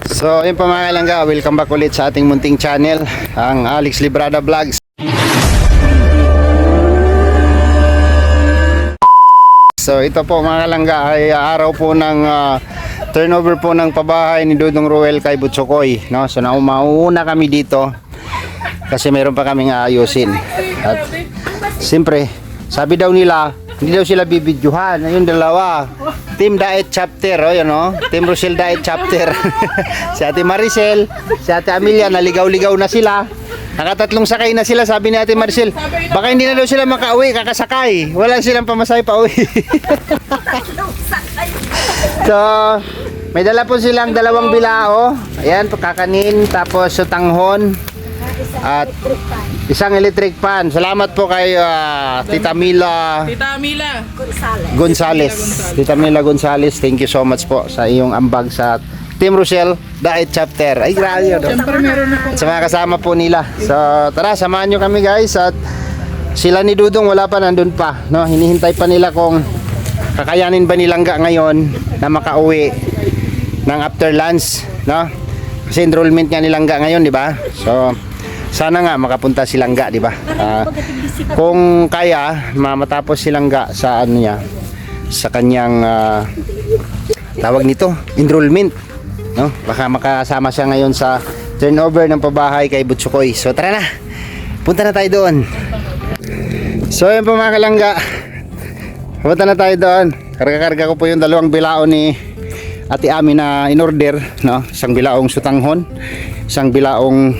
So yun po mga kalangga, welcome back ulit sa ating munting channel, ang Alex Librada Vlogs. So ito po mga kalangga ay araw po ng turnover po ng pabahay ni Dudong Ruel kay Butsukoy, no? So mauuna kami dito kasi meron pa kaming aayusin. At siyempre, sabi daw nila, hindi daw sila bibidyohan. Ayun dalawa, Team Diet Chapter, oh, yun, oh. Team Rochelle Diet Chapter. Si Ate Maricel, si Ate Amelia, naligaw-ligaw na sila. Nakatatlong sakay na sila, sabi ni Ate Maricel. Baka hindi na daw sila makauwi, kakasakay. Wala silang pamasahe pa uwi. So, may dala po silang dalawang bilao. Ayan, kakanin, tapos sutanghon. At isang electric fan. Salamat po kay Tita Mila Gonzales. Tita Mila Gonzales, thank you so much po sa iyong ambag sa Team Rochelle Diet Chapter. Ay, grabe yun. Sa mga kasama po nila. So, tara, samahan nyo kami guys. At sila ni Dudong wala pa, nandun pa, no? Hinihintay pa nila kung kakayanin ba nilang ngayon na makauwi ng after lunch, no? Kasi enrollment nga nilang ngayon, di ba? So, sana nga makapunta silang di ba? Kung kaya matapos silang sa ano niya, sa kanyang tawag nito, enrollment, no? Baka makasama siya ngayon sa turnover ng pabahay kay Butsukoy. So tara na, punta na tayo doon. So yun po mga kalangga, punta na tayo doon. Karga-karga ko po yung dalawang bilao ni Ate Ami na in-order, no? Isang bilaong sutanghon, isang bilaong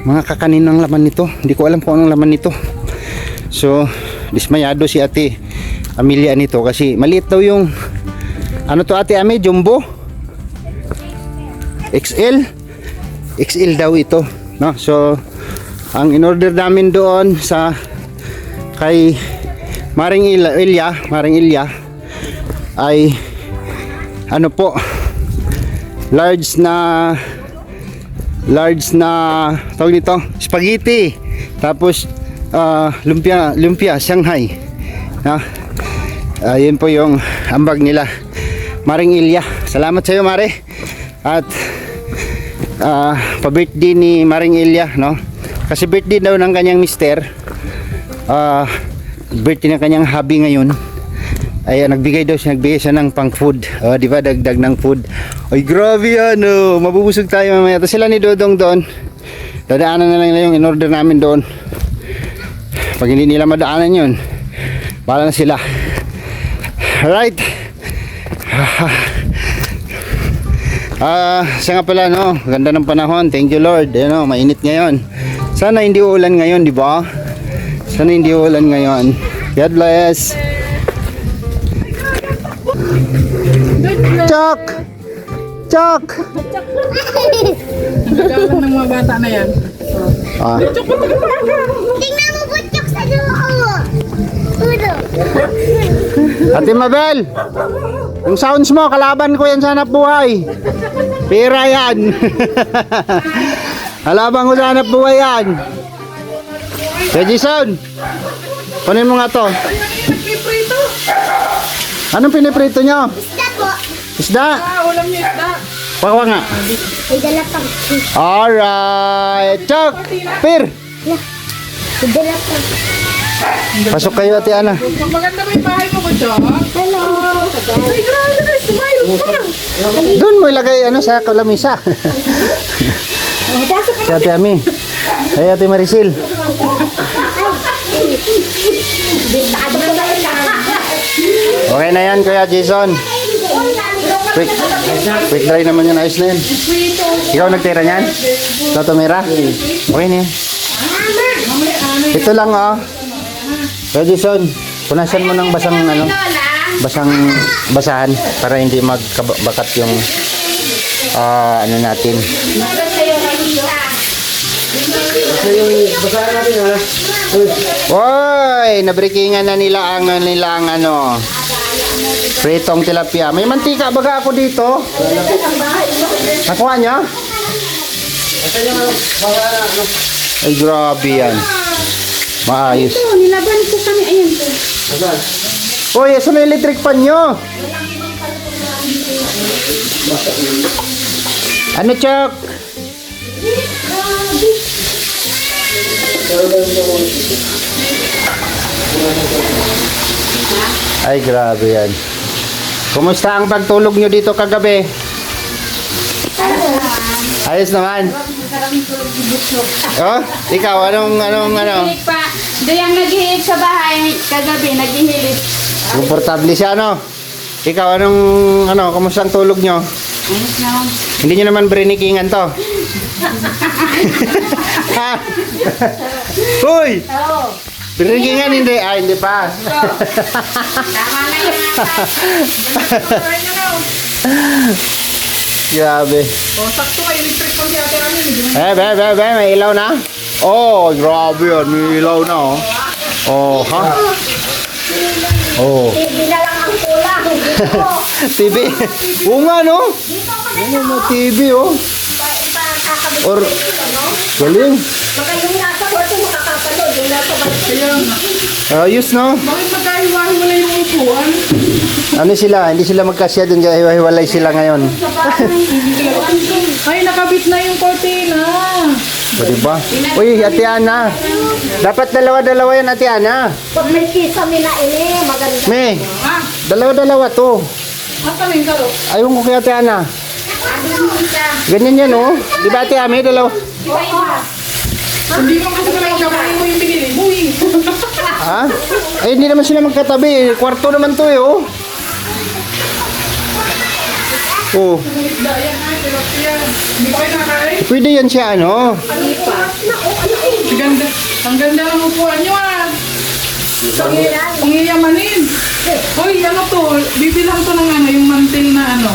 mga kakanin ng laman nito. Hindi ko alam kung anong laman nito. So, dismayado si Ate Amelia nito kasi maliit daw yung ano to Ate Ami, jumbo XL daw ito, no? So, ang in-order namin doon sa kay Maring Ilya ay ano po, large na tawag nito, spaghetti, tapos lumpia Shanghai, no? Yun po yung ambag nila Maring Ilya. Salamat sa iyo Mare. At pa-birthday ni Maring Ilya, no? Kasi birthday daw ng kanyang mister, birthday ng kanyang hubby ngayon. Ay nagbigay siya ng pang food. Di ba, dagdag ng food. Ay grabe yan, oh. Mabubusog tayo mamaya. Tapos sila ni Dodong doon. Dadaanan na lang nila yung in-order namin doon. Pag hindi nila madaanan yun, bahala na sila. Alright. Siya nga pala, no, ganda ng panahon. Thank you Lord. Ayan, oh, mainit ngayon. Sana hindi uulan ngayon, di ba? Sana hindi uulan ngayon. God bless. Chok! Chok! Nagagalang ng mga bata na yan. Tingnan mo po chok sa loob. Udo. Ate Mabel! Yung sounds mo, kalaban ko yan sa hanap buhay. Pira yan. Kalaban ko sa hanap buhay yan. Regison! Kunin mo nga to. Anong piniprito nyo? Isda po. Isda? Ulam niyo isda. Pakawa nga. May dala pang fish. Alright. Chok! Pir! May dala pang. Pasok kayo Ate Ana. Maganda ba yung bahay mo ko, Chok? Hello. Ay, grabe na, smile pa. Doon mo ilagay sa kalamisa. Si Ate Ami. Ay Ate Maricel. Okay na yan Kuya Jason. Quick dry naman yung ayos na yun. Ikaw nagtira niyan? Ito tumira? Okay na yan. Ito lang Kuya Jason, punasan mo ng basahan para hindi magbakat yung ano natin. Oy, nabreakingan na nila ang ano, pritong tilapia. May mantika baga ako dito. Nakuha niya? Ay grabe yan. Maayos. Ito, nilaban ko kami. Ayan po. Uy, saan na electric pan nyo? Ano, Chok? Ay, grabe yan. Kumusta ang pagtulog nyo dito kagabi? Ayos naman. Oh, ikaw, ano? Nagihilig pa. Dayang naghihilig sa bahay kagabi, naghihilig. Komportable siya, no? Ikaw, kumusta ang tulog nyo? Ayos naman. Hindi nyo naman brinikingan to. Ha? Hoy! Oo. Brinikingan hindi. Ah, hindi pa. Tama na yun. Grabe. O, sakto kayo. Electric po si Ate Rani. Medyo may- May ilaw na? Oh, grabe yan. May ilaw na, oh. Oh, ha? Oh. Hindi na lang ang kulang. Dito. TV. Oo nga, no? Ano mo, TV, oh. Ipakakabit Or, ko no? galing. Baka yung nasa kwarto makakapanood. Yung nasa bahay. Kaya nga. Ayos, no? Bakit magkahiwa-hiwala yung upuan? Ano sila? Hindi sila magkasya dun. Kaya hiwalay sila ngayon. Ay, nakabit na yung cortina. O, diba? Uy, Ate Ana. Dapat dalawa-dalawa yan, Ate Ana. Pag may kisame na ini, maganda. Me, Ah, dalawa-dalawa to. asa na yung karo? Ayaw ko kay Ate Ana. Ganyan yan, oh. Di ba, Ate Ami? Dalawa. Hindi mo kasi pala magkapain mo yung binili. Buwing. Ha? Ay, hindi naman sila magkatabi. Kwarto naman to, eh, oh. Oh, Isda yan ay, pero yan. Hindi pa kayo nakakain? pwede yan siya, ano? Ang ganda. Ang ganda ng upuan nyo ah. Pangiyamanin. Hoy, ano to? Bibilang to ng ano, yung mantil na ano.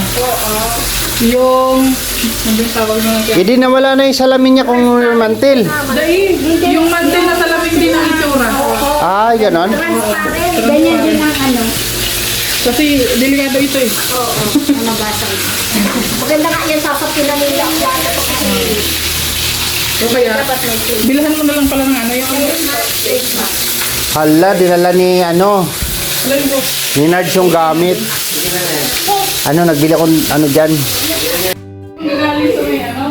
Yung... Ano yung tawag na natin? Hindi nawala na yung salamin niya kung mantil. Dahil, yung mantil na salamin din ang itsura. Ah, ganon. Ganyan din ang ano. Kasi delikado ito eh. Maganda nga yan sasapinan nila. O kaya, bilhan mo na lang pala ng ano yung... Hala, dinala ni, ano, Alam ko. ni Nards yung gamit. Ano, nagbili akong, ano dyan. Nagaling sa may ano.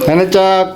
Ano, Chuck?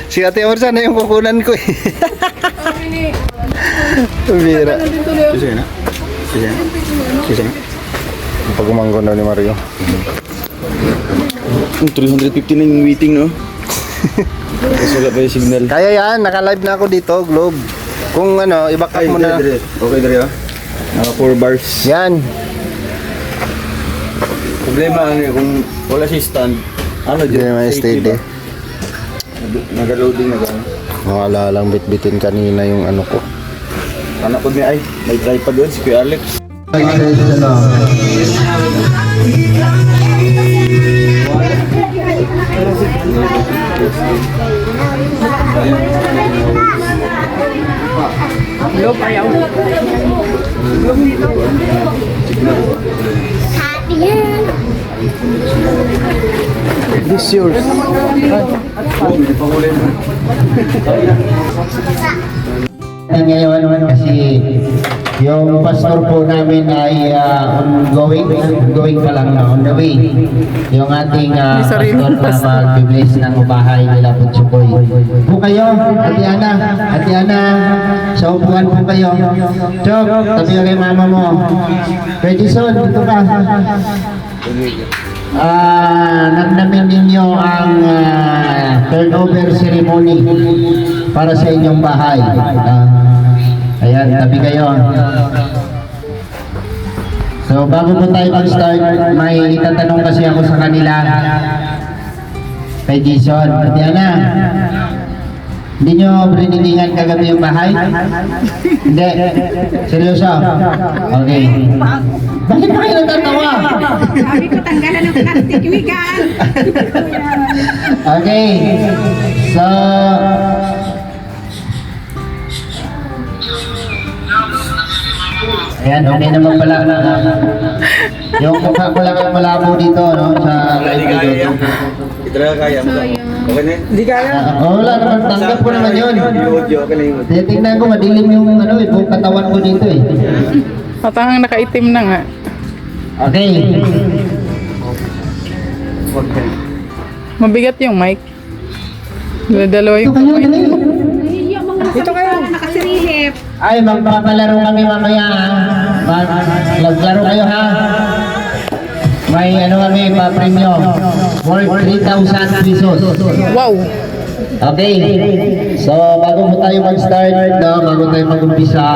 Si Ate Orsa na yung kukunan ko eh. Bira. Pag umanggon daw ni Mario. 350 na yung waiting, no? Kasi wala pa yung signal. Kaya yan, naka-live na ako dito, Globe. Kung ano, i-back up mo na. Okay, dali ah. Naka 4 bars. Yan. Problema ano kung wala si stand. Ano Hindi naman steady. Nag-loading na gano'n. Wala lang bitbitin kanina yung ano ko. Anak ko niya ay, may tripod doon si Kuya Alex. Happy yan. This yours. Ngayon kasi yung pastor po namin ay ongoing pa lang na on the way. Yung ating pastor na mag-bless ng bahay nila Putsukoy. Po kayo, Ate Ana, sa upuan po kayo. Chok, tabi kay mama mo. Redison, dito ka. Nagnamin ninyo ang turnover ceremony para sa inyong bahay. Ayan, tabi kayo. So, bago po tayo mag-start, may itatanong kasi ako sa kanila. Kay Jason, Ate Ana, hindi nyo brinilingan kagabi yung bahay? Hindi? Seryoso? Okay. Bakit ba kayo natatawa? Sabi ko, tanggalan ng plastic, wigan. Okay. So, ayan, okay naman pala. Yung mukha ko lang ang malabo dito, no? Sa Ito na kaya mo. Okay na yun? wala naman, tanggap ko naman yun. Audio, okay na yun. Titignan ko, madilim yung ano, buong katawan ko dito eh. Matahang nakaitim na nga. Okay. Mabigat yung mic. Dalawa yung Kayo, dali. Dito kayo. Nakasilip. Ay, magpapalaro kami mamaya ha. Maglaro kayo ha. May ano kami, pa-premyo. Worth 3,000 pesos. wow. Okay. So, bago mo tayo mag-start, no, bago tayo mag-umpisa.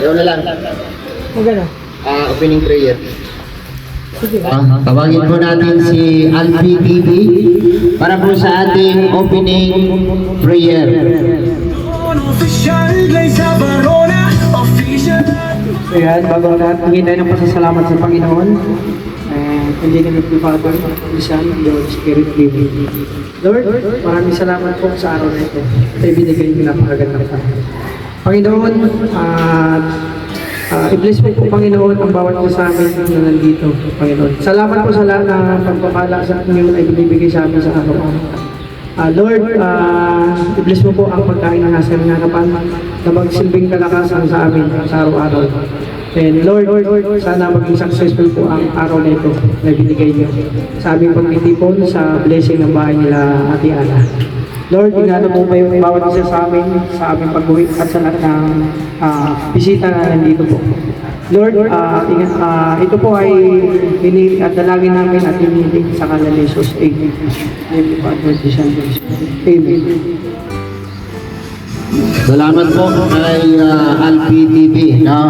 Ayaw na lang. Magano? Opening prayer. Tawagin po natin si Alfie TV para po sa ating opening prayer. So yan, bago lahat, hingin tayo ng pasasalamat sa Panginoon. Hindi na ng Father, the Son, and the Holy Spirit, living. Lord, maraming salamat po sa araw na ito. Ito ibinigay niyo napakagandang sa akin. Panginoon, i-bless mo po, Panginoon, ang bawat isa sa amin na nandito, Panginoon. Salamat po sa lahat ng pagpapala sa inyo na ibinibigay sa amin sa araw-araw. Lord, i-bless mo po ang pagkain na nasa aming harapan na magsilbing kalakasan sa amin sa araw-araw. And Lord, sana maging successful po ang araw na ito na binigay niyo sa aming pagtitipon sa blessing ng bahay nila Ate Ana. Lord, ingano po kayo bawat isa sa amin sa aming pag-uwi at sa lahat ng bisita na nandito po. Lord, ito po ay dalangin namin at hinihiling sa kanila ni Jesus. Amen. Amen. Salamat po kay Alfie TV, no?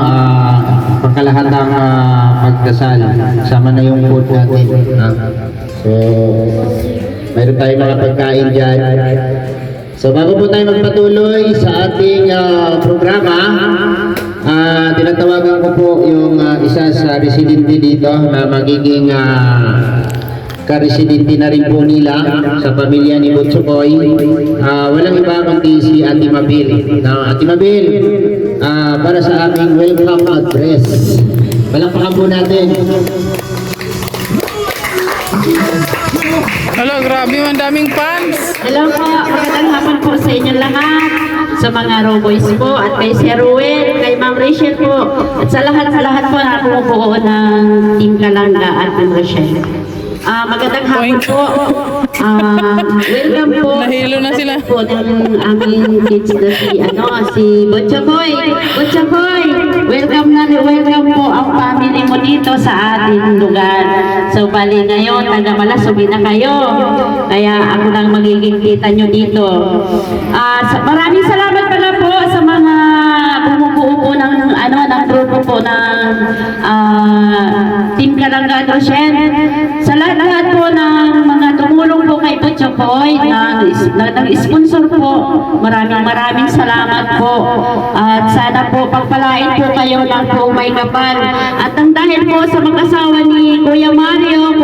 Pagkalahatang pagdasal. Kasama na yung food natin. So, mayroon tayong mga pagkain dyan. So, bago po tayo magpatuloy sa ating programa, tinatawagan ko po yung isa sa residente dito na magiging ka-residente na rin po nila sa pamilya ni Butsukoy. Walang iba kundi si Ate Mabel. Ate Mabel, para sa aming welcome address. Palakpakan po natin. Hello, grabe man daming fans. Hello po, magandang hapon po sa inyong lahat. sa mga Roboys po, at kay Sir Ruel, kay Ma'am Rachel po, at sa lahat po na bumubuo ng Team Kalanga at Team Rochelle. Magandang hapon po. Welcome po. Nahilo na sila. Po ng aming kids na si Butchaboy. Butchaboy, welcome po ang family mo dito sa ating lugar. So, bali ngayon, taga-Malasubi na kayo. Kaya ako lang magiging kita nyo dito. Maraming salamat pala po sa mga bumubuo po ng grupo po ng Team Kalanga at Rochelle. Sa lahat po ng mga tumulong po kay Butchaboy, nag-sponsor po, maraming salamat po. At sana po pagpalain po kayo ng po may kapal. At ang dahil po sa mag-asawa ni Kuya Mario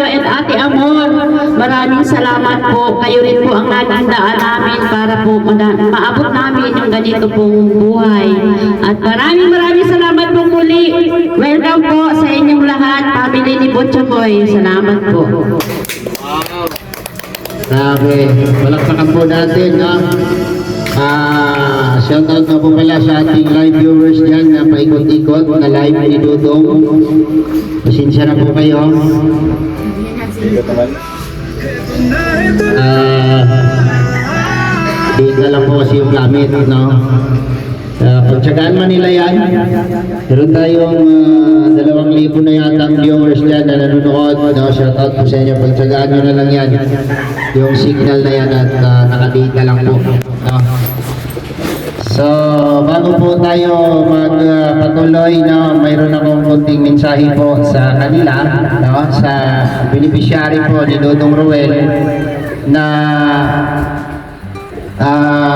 and Ate Amor, maraming salamat po. Kayo rin po ang naging daan namin para po maabot namin yung ganito pong buhay. At maraming salamat po muli. Welcome po sa inyong lahat, family ni Butchaboy. Salamat po. Grabe, palakpakan po natin, no? Shoutout na po pala sa ating live viewers dyan na paikot-ikot na live ni Dudong. Pasensya na po kayo. Dito lang po kasi yung gamit, no? Pagtsagaan man nila yan, meron tayong 2,000 na yata ang viewers dyan na nanonood, no? Shoutout po sa inyo, pagtsagaan nyo na lang yan yung signal na yan at nakadata lang po, no? So, bago po tayo magpatuloy, no, mayroon akong konting mensahe po sa kanila, no, sa beneficiary po ni Dudong Ruel na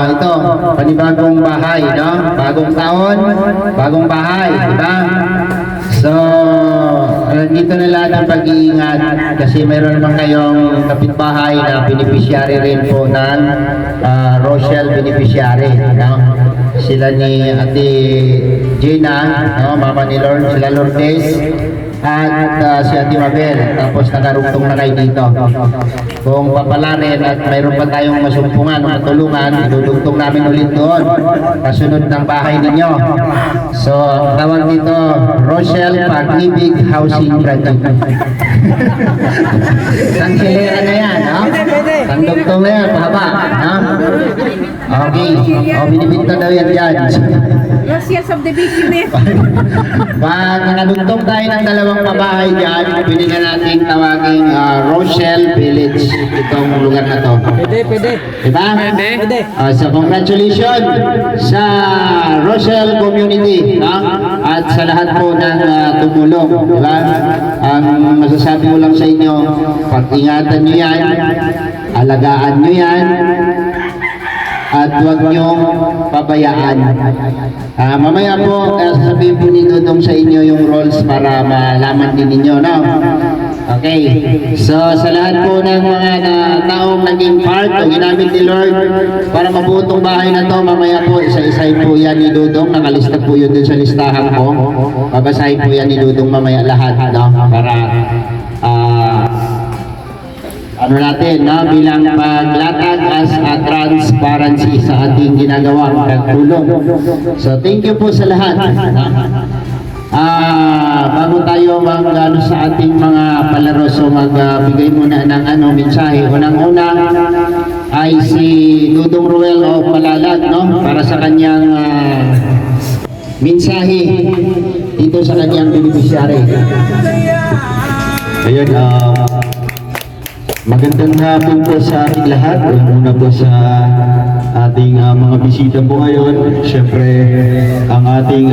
ito, panibagong bahay, no? Bagong taon, bagong bahay, diba? So, dito na lahat ang pag-iingat kasi mayroon naman kayong kapitbahay na beneficiary rin po ng Rochelle beneficiary, no? Sila ni Ate Gina, no? Mama ni Lord, sila Lourdes, at si Ate Mabel. Tapos nakarugtong na kayo dito. Kung papalarin at mayroon pa tayong masumpungan o matulungan, idudugtong namin ulit doon kasunod ng bahay ninyo. So, tawag dito Rochelle Pag-ibig Housing Project. Sangkilera na yan, no? Sangdugtong na yan, pahaba, no? Okay, binibinta daw yan dyan. Rochelle subdivision eh. Pag nakadugtong tayo ng dalawang pabahay dyan, pwede na natin tawagin Rochelle Village itong lugar na to. Pwede. Diba? Pwede. So congratulations sa Rochelle community, no? At sa lahat po ng tumulong, diba? Ang masasabi ko lang sa inyo, pag-ingatan nyo yan, alagaan nyo yan, at huwag niyong pabayaan. Mamaya po, sasabihin po ni Dudong sa inyo yung roles para malaman din ninyo, no? Okay. So, sa lahat po ng mga taong naging part o ginamit ni Lord para mabuo itong bahay na to, mamaya po, isa-isahin po yan ni Dudong. Nakalista po yun dun sa listahan ko. Babasahin po yan ni Dudong mamaya lahat, no? Para, ano natin, no? Bilang paglatag as a transparency sa ating ginagawang pagtulong. So, thank you po sa lahat. Bago tayo mag-ano sa ating mga palaro, so magbigay muna ng mensahe. Unang-una ay si Dudong Ruel o Malalag, no? Para sa kanyang mensahe dito sa kanyang beneficiary. Ayun, magandang hapon po sa ating lahat. Una po sa ating mga bisita po ngayon. Siyempre, ang ating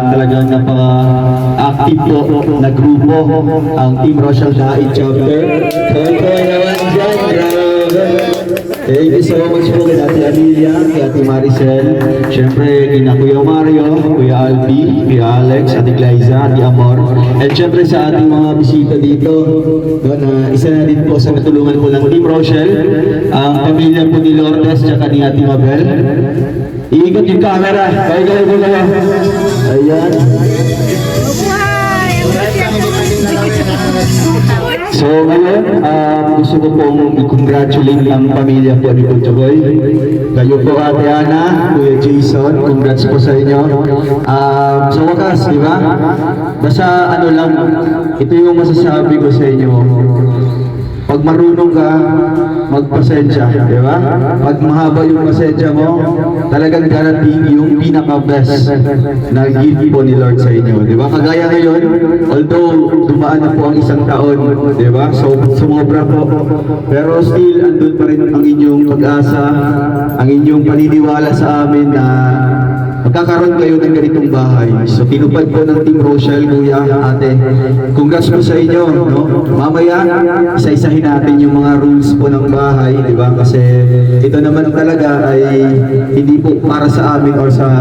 talagang napaka-active po na grupo, ang Team Rochelle Dait Chapter. Kaya naman dyan, grabe. Thank you so much po kay Ate Amelia, kay Ate Maricel, siyempre kina Kuya Mario, Kuya Albi, Kuya Alex, Ate Glyza, Ate Amor, at siyempre sa ating mga bisita dito, na isa na din po sa natulungan po ng Team Rochelle, ang pamilya po ni Lourdes at ni Ate Mabel. Iikot yung camera, kaya po kayo. Ayan. So ngayon, gusto ko pong i-congratulate ang pamilya po ni Kuya Boy. Kayo po, Ate Ana, Kuya Jason, congrats po sa inyo. Sa wakas, di ba? Basta ano lang, ito yung masasabi ko sa inyo. Pag marunong ka, magpasensya, di ba? Pag mahaba yung pasensya mo, talagang guarantee yung pinaka-best na gift po ni Lord sa inyo, di ba? Kagaya ngayon, although dumaan na po ang isang taon, di ba? So, sumobra po. Pero still, andun pa rin ang inyong pag-asa, ang inyong paniniwala sa amin na magkakaroon kayo ng ganitong bahay. So, tinupad po ng Team Rochelle, Kuya, Ate. Congrats po sa inyo, no? Mamaya, isa-isahin natin yung mga rules po ng bahay, di ba? Kasi ito naman talaga ay hindi po para sa amin or sa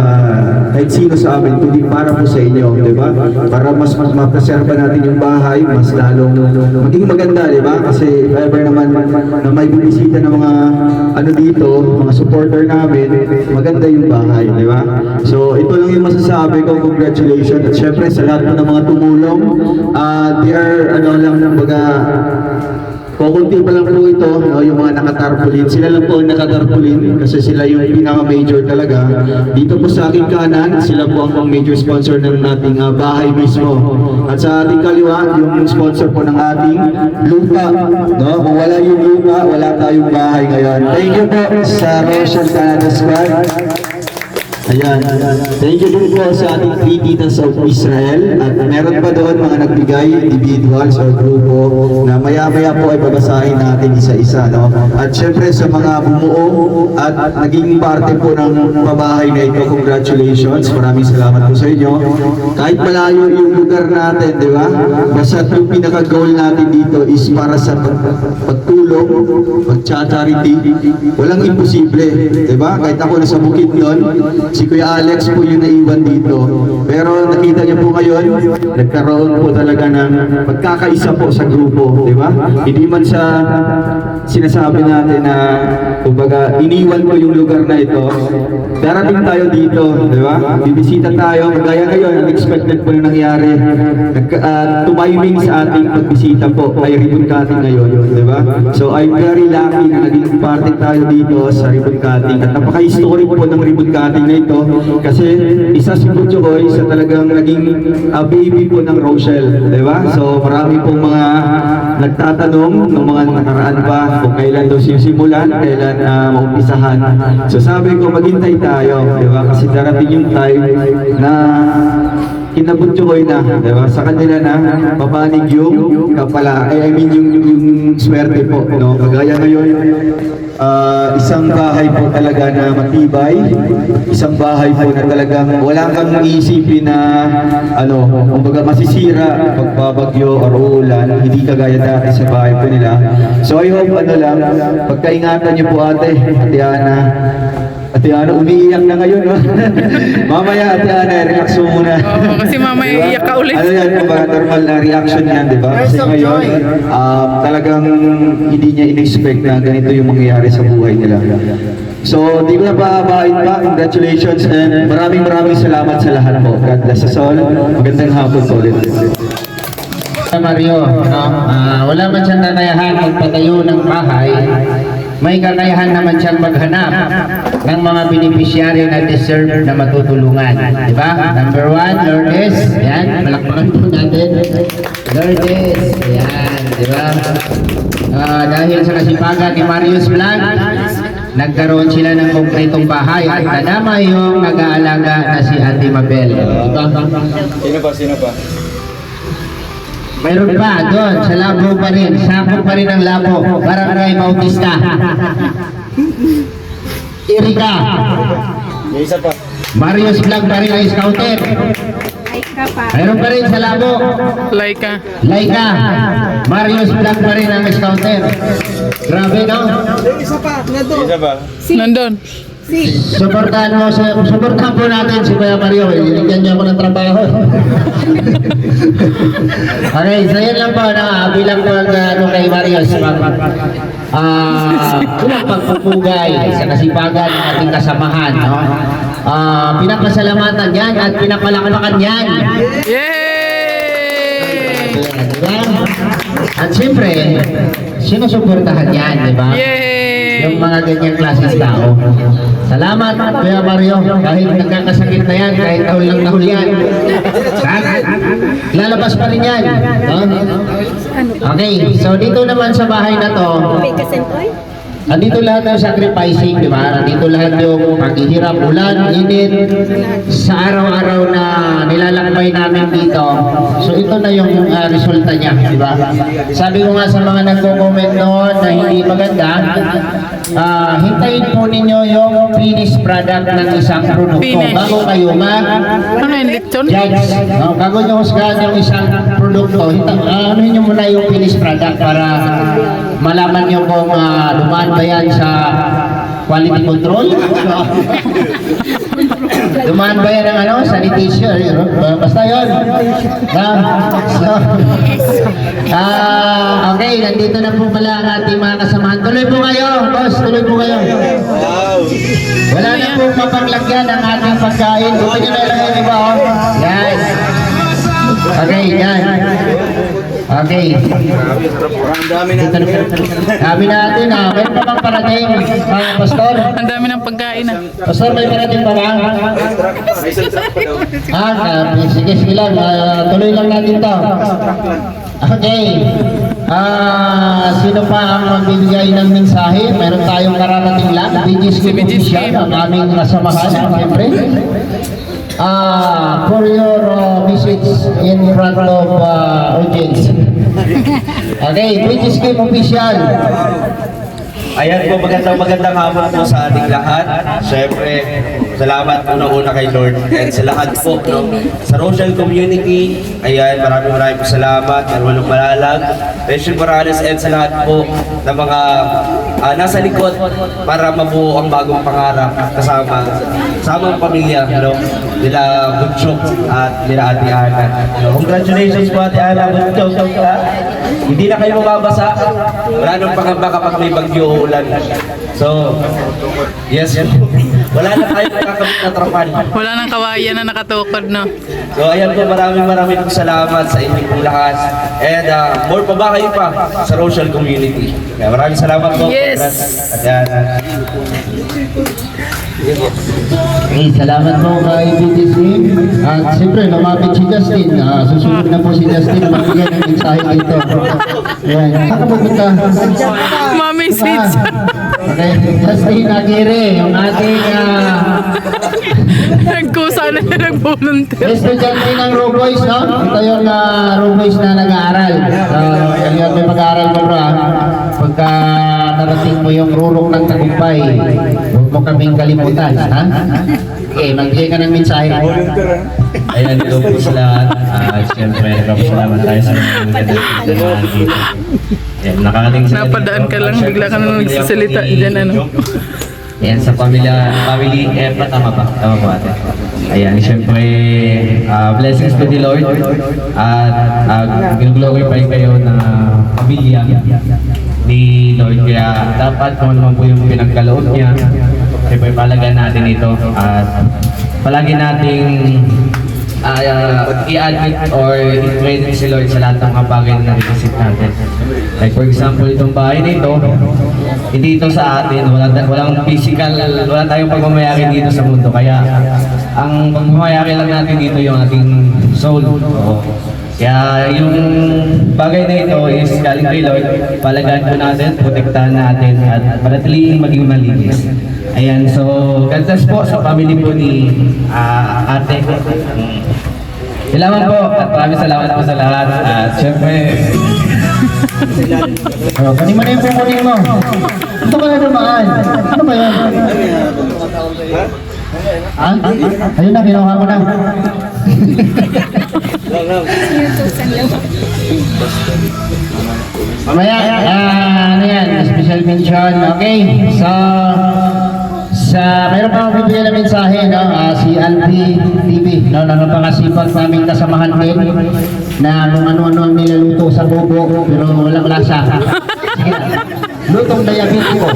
kahit sino sa amin, kundi para po sa inyo, di ba? Para mas mapreserba natin yung bahay, mas lalong maging maganda, di ba? Kasi if ever naman na may bibisita ng mga ano dito, mga supporter namin, maganda yung bahay, di ba? So, ito lang yung masasabi ko. Congratulations. At syempre, sa lahat po ng mga tumulong, they are, ano lang, baga, kukunti pa lang po ito, no, yung mga nakatarpaulin. Sila lang po ang nakatarpaulin kasi sila yung pinaka-major talaga. Dito po sa aking kanan, sila po ang major sponsor ng ating bahay mismo. At sa ating kaliwa, yung sponsor po ng ating lupa. No? Kung wala yung lupa, wala tayong bahay ngayon. Thank you po sa Rochelle Canada Squad. Ayan. Thank you din po sa ating 3 titas of Israel. At meron pa doon mga nagbigay, individuals or grupo na maya-maya po ay babasahin natin isa-isa. No? At syempre sa mga bumuo at naging parte po ng pabahay na ito, congratulations. Maraming salamat po sa inyo. Kahit malayo yung lugar natin, di ba? Basta yung pinaka-goal natin dito is para sa pagtulong, pag-charity. Walang imposible, di ba? Kahit ako nasa bukid nun, si Kuya Alex po yung naiwan dito. Pero nakita niyo po ngayon, nagkaroon po talaga ng pagkakaisa po sa grupo, di ba? Hindi man sa sinasabi natin na, kumbaga, iniwan ko yung lugar na ito. Darating tayo dito, di ba? Bibisita tayo. Kaya ngayon, unexpected po yung nangyari. Tumiming sa ating pagbisita po ay ribbon cutting ngayon, di ba? So, I'm very lucky na naging parte tayo dito sa ribbon cutting. At napaka-historic po ng ribbon cutting na ito kasi isa si Kuya Boy sa talagang naging baby po ng Rochelle, di ba? So marami pong mga nagtatanong ng mga nakaraan pa kung kailan daw simulan, kailan maumpisahan. So sabi ko maghintay tayo, di ba? Kasi darating yung time na kinabutyokoy na, di ba? Sa kanila na papanig yung kapala, I mean yung swerte po, no? Kagaya ngayon, isang bahay po talaga na matibay, isang bahay po na talagang wala kang iisipin na ano, kumbaga masisira pagbabagyo or ulan, hindi kagaya dati sa bahay po nila. So I hope ano lang, pagkaingatan niyo po Ate Ana, umiiyak na ngayon, no? Mamaya, Ate Ana, relax mo muna. Oo, kasi mamaya iiyak ka ulit. Ano yan, kumbaga normal na reaction yan, di ba? Kasi ngayon, talagang hindi niya in-expect na ganito yung mangyayari sa buhay nila. So, di ko na pahabain pa. Congratulations and maraming salamat sa lahat po. God bless us all. Magandang hapon po ulit. Mario, no? Wala man siyang kakayahan magpatayo ng bahay, may kakayahan naman siyang maghanap ng mga beneficiary na deserve na matutulungan. Diba? Number 1, Lourdes. Yan, malakpakan po natin. Lourdes. Yan, diba? Dahil sa kasipagan ni Marius Vlog, nagkaroon sila ng konkretong bahay at kadama yung nag-aalaga na si Ate Mabel. Diba? Sino pa? Mayroon pa doon, sa Labo pa rin, sakop pa rin ang Labo, Barangay Bautista. Erika. Yung isa pa. Marius Vlog pa rin ang scouter. Mayroon pa rin sa Labo. Laika. Laika. Marius Vlog pa rin ang scouter. Grabe, no? Isa pa. Nandun. Suportahan po natin si Kuya Mario. Iligyan niyo ako ng trabaho. Okay, so yun lang po na bilang po kay Mario unang pagpupugay sa kasipagan ng ating kasamahan, no? Pinapasalamatan yan at pinapalakpakan yan. Yay! Diba? At siyempre, sinusuportahan yan, di ba? Yay! Yung mga ganyang klaseng tao. Salamat, Kuya Mario. Kahit nagkakasakit na yan, kahit tahol lang na huli yan. Lalabas pa rin yan. No? Okay, so dito naman sa bahay na to, andito lahat ng sacrificing, di ba? Andito lahat yung paghihirap, ulan, init, sa araw-araw na nilalakbay namin dito. So ito na yung resulta niya, di ba? Sabi ko nga sa mga nagko-comment noon na hindi maganda, hintayin po ninyo yung finished product ng isang produkto bago kayo Ano yung lechon? judge. Bago nyo husgahan yung isang produkto, ano nyo muna yung finished product para malaman nyo kung dumaan ba yan sa quality control? Dumaan ba yan ng sanitation? Basta yun. Okay, nandito na po pala ang ating mga kasamahan. Tuloy po kayo, boss. Tuloy po kayo. Wala na po mapaglagyan ang ating pagkain. Gusto nyo na ilagay, di ba? Yan. Okay, yan. Okay. Dito na po. Dami natin meron pa bang parating, Pastor? Ang dami ng pagkain ah. Pastor, may parating pa ba? Sige lang. Tuloy lang natin to. Okay. Sino pa ang magbibigay ng mensahe? Meron tayong kararating lang. BG's Game Official, ang aming kasamahan, siyempre. For your message in front of audience. Okay, BG's Game Official. Ayan po, magandang hapon po sa ating lahat. Siyempre, salamat una-una kay Lord and sa lahat po, no? Sa Rochelle community, ayan, maraming salamat, Marulong Malalag, Rachel Morales, and sa lahat po ng mga nasa likod para mabuo ang bagong pangarap kasama ang pamilya, no? Nila Butchok at nila Ate Ana. Congratulations po Ate Ana, Butchok. Hindi na kayo mababasa, wala nang pangamba kapag may bagyo ulan. So, yes, wala na tayo nakakabit na trapan. Wala nang kawayan na nakatukod, no? So, ayan po, maraming po salamat sa inyong lahat. And more pa ba kayo pa sa Rochelle community? Kaya maraming salamat po. Yes! Ayan. Okay, salamat po kay BG's Game. At siyempre, lumapit si Justin. Susunod na po si Justin na magbigay ng mensahe dito. Ayan, nakakapunta. Ma-message. Okay, Justin Aguirre, yung ating Nagkusa na siya nag-volunteer. estudyante ng Raw Boys, no? Ito yung Raw Boys na nag-aaral. Kaya may pag-aaral mo, bro. Pagka narating mo yung rurok ng tagumpay, huwag mo kaming kalimutan, ha? Okay, magbigay ka ng mensahe. Ayan, ito po sa lahat. Siyempre, salamat tayo sa mga magandang dito. Ayan, nakakating sa Napadaan ka lang, bigla ka na nagsasalita. Diyan ano. Ayan, sa family effort, tama ba? Tama po ate. Ayan, siyempre, blessings to the Lord. At ginglorify kayo na pamilya ni Lord. Kaya dapat kung ano po yung pinagkaloob niya, siyempre palagan natin ito. At palagi nating i-admit or i-credit si Lord sa lahat ng mga bagay na narinisip natin. Like for example, itong bahay na ito, hindi ito sa atin, walang physical, wala tayong pagmamayari dito sa mundo. Kaya ang pagmamayari lang natin dito yung ating soul. Kaya yung bagay na ito is galing kay Lord, palagaan po natin, protektahan natin, at panatiling maging malinis. Ayan, so God bless po sa family po ni ate. Salamat po at maraming salamat po sa lahat. At syempre, Kanin mo na yung pumunin mo. Ito ka na dumaan. Ano ba yan? Ha? Ayun na, kinuha ko na. Mamaya, ano yan, special mention. Okay, so, mayroon pa akong bibigyan na mensahe, no? Si Alpi TV, no? Napakasipag naming kasamahan din na kung ano-ano ang nilaluto sa bubo, pero walang lasa. Lutong diabetiko.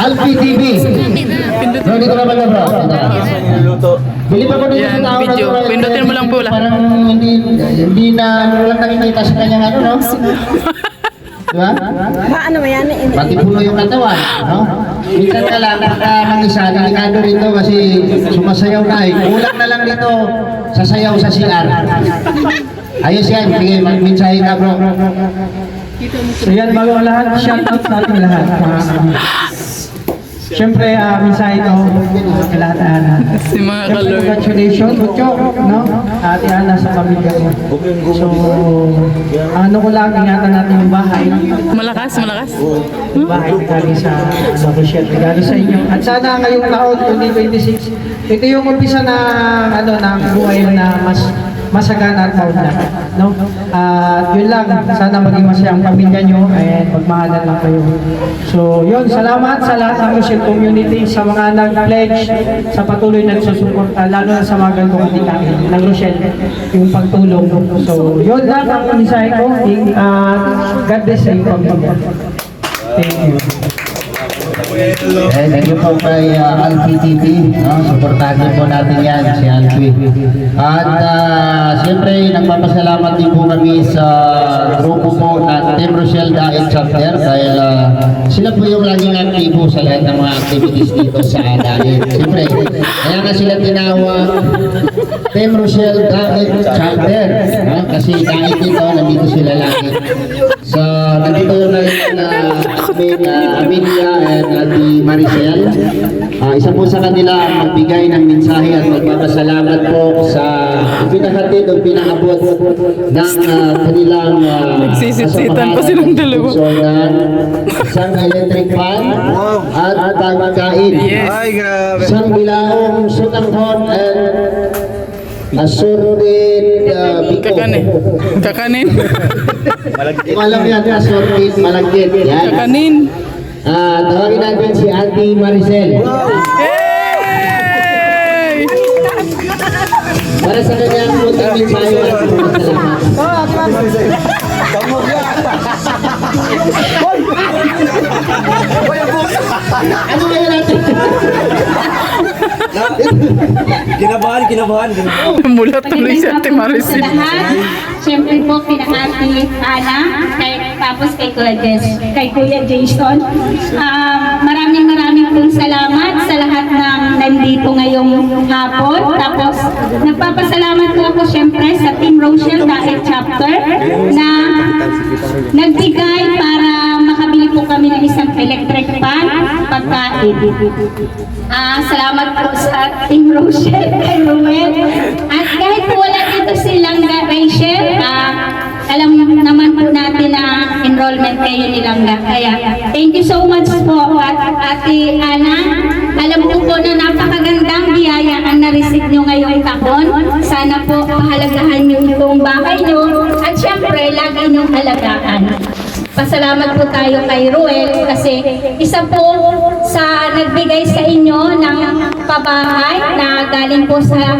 Alpi TV. No, dito ka ba na bro? luto. Bili pa ko dito Yan, sa tao na video. to, eh, Pindutin mo lang po lang. Parang hindi na walang nakikita sa kanyang ano, no? Diba? Ano ba yan? Pati puno yung katawan, no? Minsan ka lang, pagka ng isa, delikado rito kasi sumasayaw na eh. Kulang na lang dito, sasayaw sa CR. Ayos yan, sige, magminsahe ka bro. So yan, bago ang lahat, shoutout sa ating lahat. Siyempre, mensahe ko kay lahat Ana. Si mga Siyempre, kalor. congratulations, Butyo, no? Ate Ana sa pamilya mo. So, ano ko lang, ingatan natin yung bahay. Malakas, malakas. Yung bahay regalo sa Rochelle, regalo sa inyo. At sana ngayong taon, 2026, ito yung umpisa na, na buhay na mas masagana at maunlad, no? At yun lang, sana maging masaya ang pamilya nyo and magmahalan lang kayo. So, yun, salamat sa lahat ng Rochelle community, sa mga nag-pledge, sa patuloy nagsusuporta, lalo na sa mga gantong atikain ng Rochelle, yung pagtulong. So, yun lang ang mensahe ko. God bless sa iyong pamilya. Thank you. Thank you po kay Alfie TV, no? Supportahan niyo po natin yan, si Alfie. At siyempre, nagpapasalamat din po kami sa grupo po na Team Rochelle Daet Chapter dahil sila po yung laging aktibo sa lahat ng mga activities dito sa Daet. Siyempre, kaya nga sila tinawag Team Rochelle Daet Chapter, no? Kasi Daet dito, nandito sila lagi. So, nandito yung Amelia and Ate Maricel. Isa po sa kanila ang magbigay ng mensahe at magpapasalamat po sa pinahatid o pinaabot ng kanilang Nagsisisitan pa silang dalawa. So, isang electric fan at pagkain. Yes. Isang bilaong sutanghon and assorted biko. Kakanin. Kakanin. Hindi ko alam yan, assorted malagkit. Yan. Kakanin. Tawagin natin si Ate Maricel. Hey! Para sa kanyang punta mensahe at salamat. Ano kaya natin? Kinabahan. Mulat tuloy si Ate Maricel. Sa lahat, siyempre po kina Ate Ana, tapos kay Kuya Jason. Maraming pong salamat sa lahat ng nandito ngayong hapon. Tapos nagpapasalamat po ako siyempre sa Team Rochelle Daet Chapter na nagbigay para makabili po kami ng isang electric fan, pagkain. Salamat po sa Team Rochelle, kay Ruel. At kahit po wala dito silang Rachel, alam naman po natin na enrollment kayo nilang kaya thank you so much po at Ate Ana. Alam ko po na napakagandang biyaya ang na-receive nyo ngayong taon. Sana po pahalagahan nyo itong bahay nyo at syempre lagi nyong alagaan. Pasalamat po tayo kay Ruel kasi isa po sa nagbigay sa inyo ng pabahay na galing po sa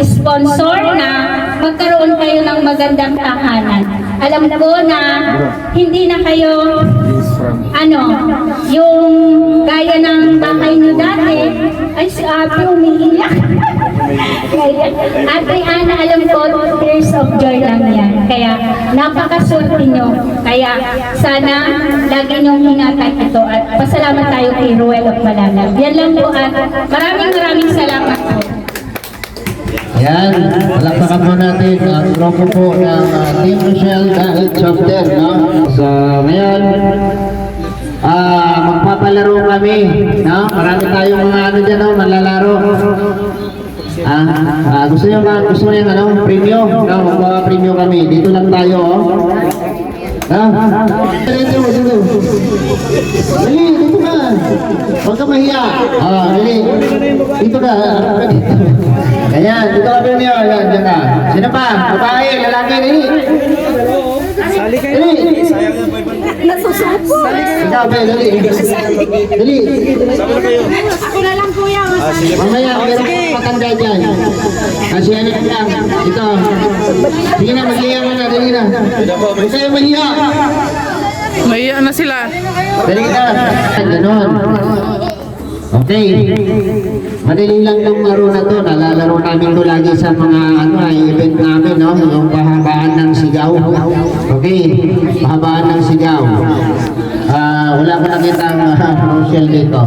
sponsor na magkaroon kayo ng magandang tahanan. Alam ko na hindi na kayo yung gaya ng bahay nyo dati ay si Ate umiiyak. Ate Ana, alam ko, tears of joy lang yan. Kaya napakaswerte nyo. Kaya sana lagi nyong ingatan ito at pasalamat tayo kay Ruel of Malanag. Yan lang po at maraming salamat po. Yan, palakpakan po natin ang grupo po ng Team Rochelle Daet Chapter, no? So, ngayon, magpapalaro kami, no? Marami tayong mga dyan, no? Malalaro. Gusto nyo yung premium, no? Magpapa-premium kami. Dito lang tayo, oh. Dito. Dali, dito ka. Huwag ka mahiya. Dali. Dito ka. Ayan, dito ka ba niyo? Ayan, dyan ka. Sino pa? Babae, lalaki, dali. Dali. Nasusuko. Ikaw, be, dali. Dali. Ako na lang kuya. Mamaya, meron kang matanda dyan. Kasi ano lang. Ito. Sige na, mag-iya mo na. Dali na. Huwag kayo mahiya. Maiya na sila. Dali na. Ganon. Okay. Madali lang itong laro na to. Nalalaro namin to lagi sa mga event namin, no? Yung pahabaan ng sigaw. Okay. Pahabaan ng sigaw. Wala ko nakita ang Rochelle dito.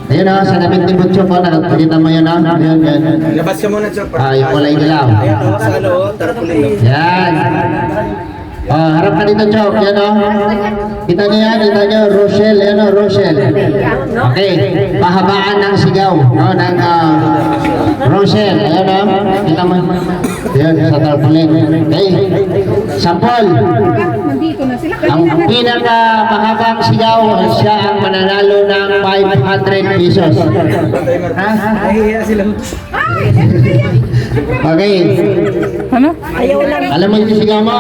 Ayun, no? Sa Nabing Timotyo ko, nakakita mo yun, no? Ayun, yan. Labas ka muna, Chop. Yung kulay dilaw. Sa ano, tarpaulin. Yan. Harap ka dito, Chok. Yan, o. Kita niyo yan. Kita niyo, Rochelle. Yan, o, Rochelle. Okay. Pahabaan ng sigaw. No, ng Rochelle. Ayan, o. Kita mo. Yan, sa tarpaulin. Okay. Sample. Ang pinaka mahabang sigaw, siya ang mananalo ng 500 pesos. Ha? Okay. Ano? Alam mo yung sigaw mo?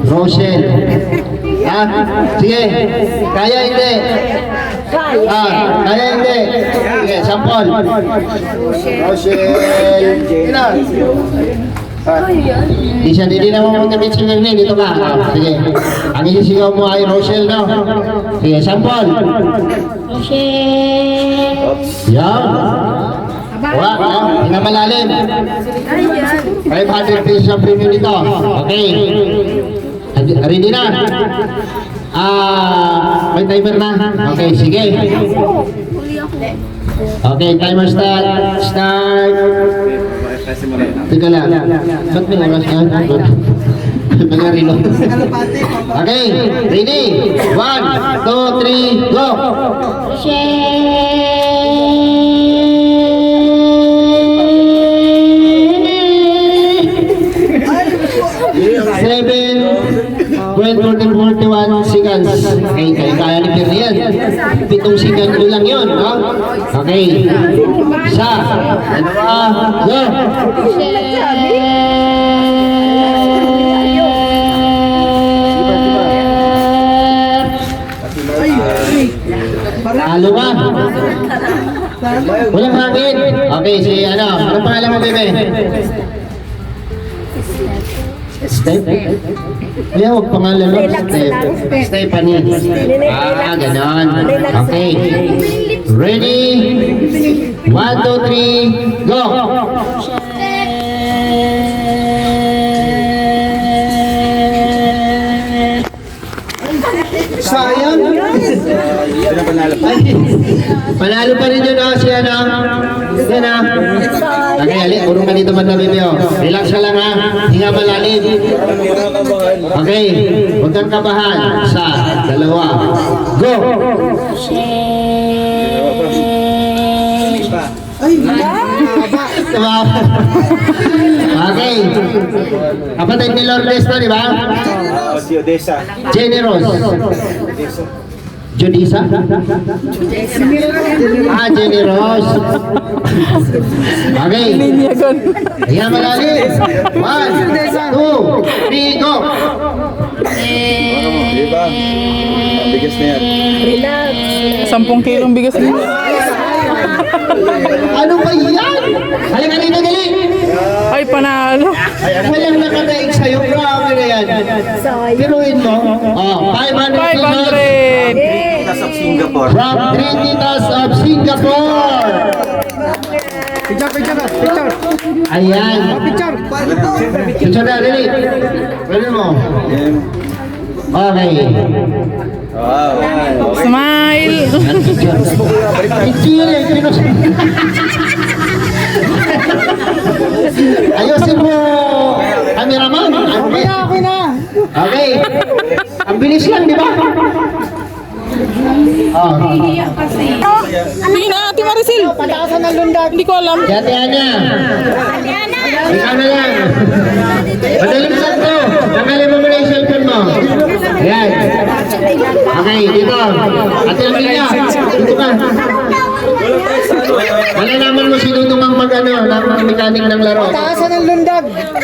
Rochelle. Ha? Sige. Kaya hindi? Kaya hindi? Sige, sample. Rochelle. Hindi naman mo namin sinignin. Dito ka. Sige. Ang isisigaw mo ay Rochelle, no? Sige, sample. Rochelle. Yan. Hinga malalim. 500 pesos ang premium nito. Okay. Ready na? May timer na? Okay, sige. Okay, timer start. Start. Teka lang. Ba't may oras yan? Mga rilo. Okay, ready? 1, 2, 3, go! Seven, 41 seconds. Okay, kaya ni Pierre yan. 7 segundo lang yun, no? Okay. Isa, dalawa, go! Talo ka. Walang hangin. Okay, si anong pangalan mo, bebe? Step? Kaya huwag pangalan mo. Stephanie. Ganon. Okay. Ready? 1, 2, 3, go! Sayang. Panalo pa rin yun, si ano? Yan, Okay, alik. Urong ka dito man na video. Relax ka lang, ha? Hinga malalim. Okay. Huwag kang kabahan. Isa, dalawa. Go! Okay. Kapatid ni Lourdes to, di ba? Si Odessa. Generous. Jodisa? Generous. Okay. Ayan, malalim. 1, 2, 3, go! Diba? Bigas na yan. 10 kilong bigas din. Ano ba yan? Halika dito, dali! Ay, panalo. Walang nakadaig sa'yo. Grabe na yan. Piruin mo. 500 Nasa Singapore. from Trinitas of Singapore. Picture. Ayan. Picture na, dali. Pwede mo. Okay. Wow. Smile. Picture. Ayusin mo. Cameraman. Okay. Ang bilis lang, di ba? Hindi na, Ate Maricel. Hindi ko alam. Yan niya. Ikaw na lang. Madaling sakto. Tanggalin mo muna yung cellphone mo. Ayan. Okay, dito. Ate Amelia, dito ka. Malalaman mo sino tumang ng mekanik ng laro.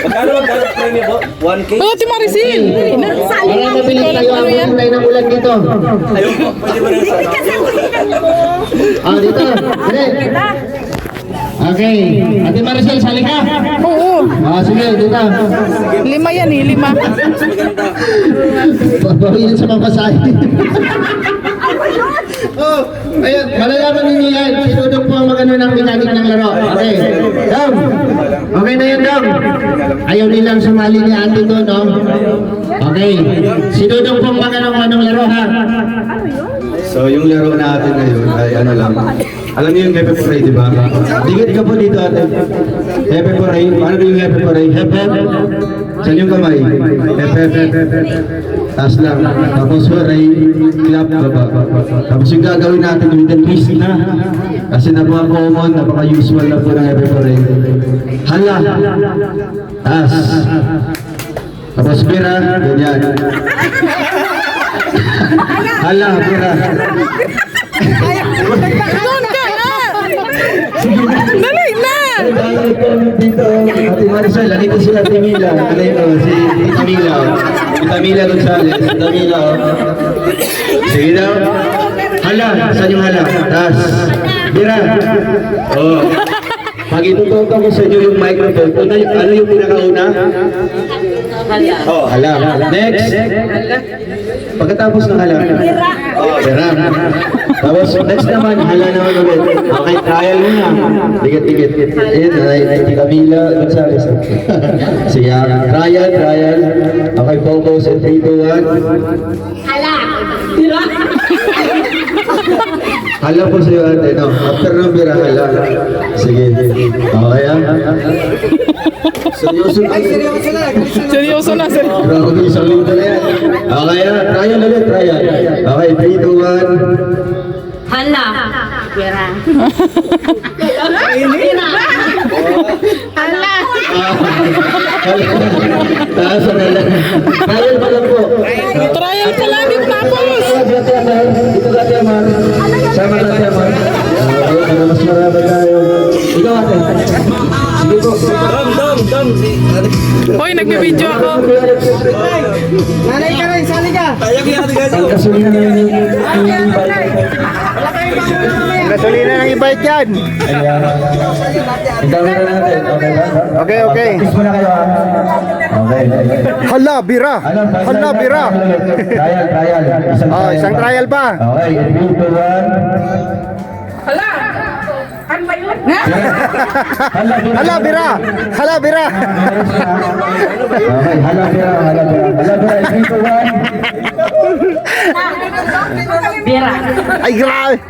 Magkano premium po? 1K? Ay, Ate Maricel. Hindi na. Para mabilis tayo ang kulay ng ulan dito. Ayun po. Pwede ba rin sa Dito. Dali. Okay. Ate Maricel, sali ka. Oo. Sige, dito. 5 yan eh, 5. Babawiin sa mapasahe. Ayun, malalaman ninyo yan. Si Dudong po ang magano ng mechanic ng laro. Okay. Dom. Okay na yun, Dom. Ayaw nilang sumali ni Ate doon, no? Okay. Si Dudong po ang magano ng anong laro, ha? So yung laro natin ngayon ay ano lang. Alam niyo yung Hepe Pore, di ba? Dikit ka po dito ate. Hepe Pore. Paano ba yung Hepe Pore? Hepe. Saan yung kamay? Hepe. Taas lang. Tapos Pore. Clap baba. Tapos yung gagawin natin with the twist na. Kasi napaka-common, napaka-usual na po ng Hepe Pore. Hala. Taas. Tapos pira. Ganyan. Hala, pira. Dali na! Dito, Ate Maricel, nandito sila Ate Mila. Ano si Tita Mila. Tita Mila Gonzales. Tita Mila. Sige daw. Hala, saan yung hala? Taas. Bira. Oh. Pag itututo ko sa inyo yung microphone, ano yung pinakauna? Oh, hala. Next. Pagkatapos ng hala. Oh, bira. Tapos next naman, hala naman ulit. Okay, trial muna. Dikit. Ayan, Tita Mila Gonzales. Sige, trial. Okay, focus. And 3, 2, 1. Hala. Hala po sa'yo ate, no? After ng bira, hala. Sige. Okay, Seryoso na. Seryoso na, seryoso. Grabe, isang linggo na yan. Okay, trial ulit, trial. Okay, 3, 2, 1. Hala. Pira. Hala. Taas na lang. Trial pa lang po. Trial pa lang, di tapos. Dito ka, Tiamar. Sama ka, Tiamar. Para mas marami tayo. Ikaw, ate. Sige po. Hoy, nagbibideo ako. Nanay ka rin, sali ka. Ang kasulina na yun. Gasolina ng e-bike yan. Ayan. Ikaw na natin. Okay ba? Okay. Practice muna kayo, ha? Okay. Hala, bira. Hala, bira. Trial. Isang trial pa. Okay, 3, 2, 1. Hala! Ano ba yun? Hala, bira. Hala, bira. Okay, hala bira. 3, 2, 1. Pira. Ay, grabe.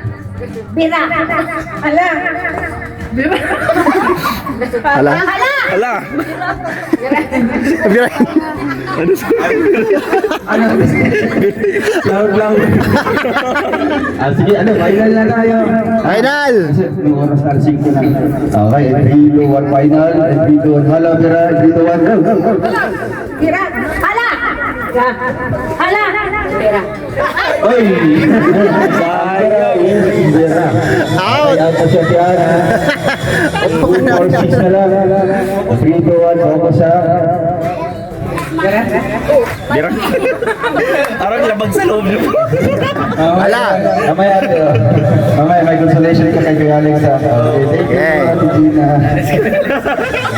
Bira. Hala. Hala. Hala. Bira. Loud. Sige, final na tayo. Final. Yung oras na 5 na. Okay, 3, 2, 1, final. 3, 2, 1, hala bira. 3, 2, 1, go. Bira. Hala. Hala. Bira. Oy! Bira. Out. Kaya pa siya Tiana. 2, 4, 6 na lang. 3, 2, 1, focus ha. Parang labag sa loob niyo. Hala. Mamaya ate. Mamaya may consolation ka kay Kuya Alex ha. Thank you, Okay. Ate Gina.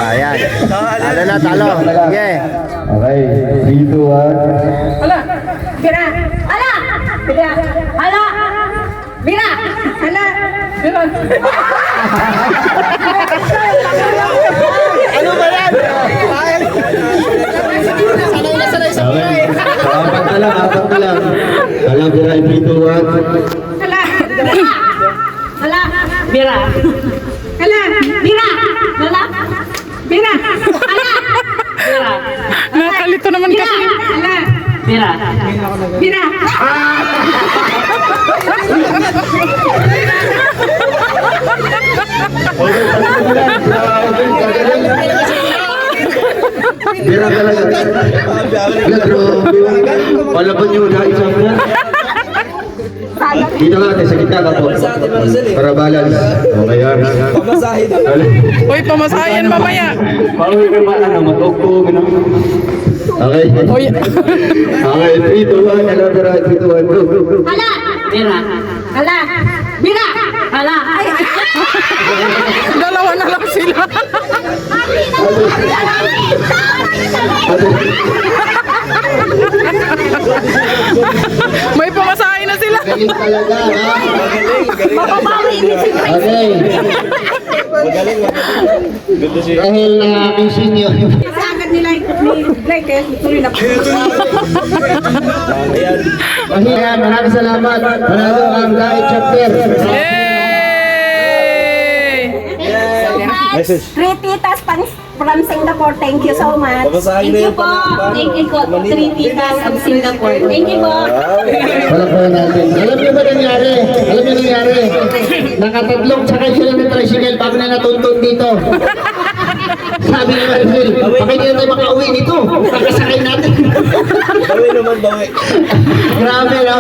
Ayan. Talo. Sige. Okay, 3, 2, 1. Hala! Bira. Hala. Bira. Hala. Bira. Hala. Bira. Ano ba yan? Okay. Apat na lang. Hala bira, 3, 2, 1. Hala. Hala. Pira. Hala. Bira. Hala. Bira. Hala. Pira. Nakalito naman kasi. Hala. Pira. Bira. Bira talaga. Grabe. Palaban nyo na isang po. Dito ka ate, sa gitna ka po. Para balance. Okay yan. Pamasahe na. Hoy, pamasahin mamaya. Pauwi ka ba matugtog. Okay. Hoy, Okay, 3, 2, 1. Hala bira, 3, 2, 1. Go. Hala. Pira. Hala. Bira. Hala. dalawa na lang sila. May pamasahin na sila. Galing talaga, ha? Okay. Dahil aming senior. Ayan, maraming salamat. Panalo ang Diet Chapter. Three titas from Singapore. Thank you so much. Babasahin na yung Thank you po. 3 titas from Singapore. Thank you po. Palakpakan natin. Alam niyo ba nangyari? Alam niyo nangyari? Nakatatlong sakay sila ng tricycle bago na natuntun dito. Sabi ni Maricel, bakit hindi na tayo makauwi nito? Kakasakay natin. Bawi naman, bawi. Grabe, no?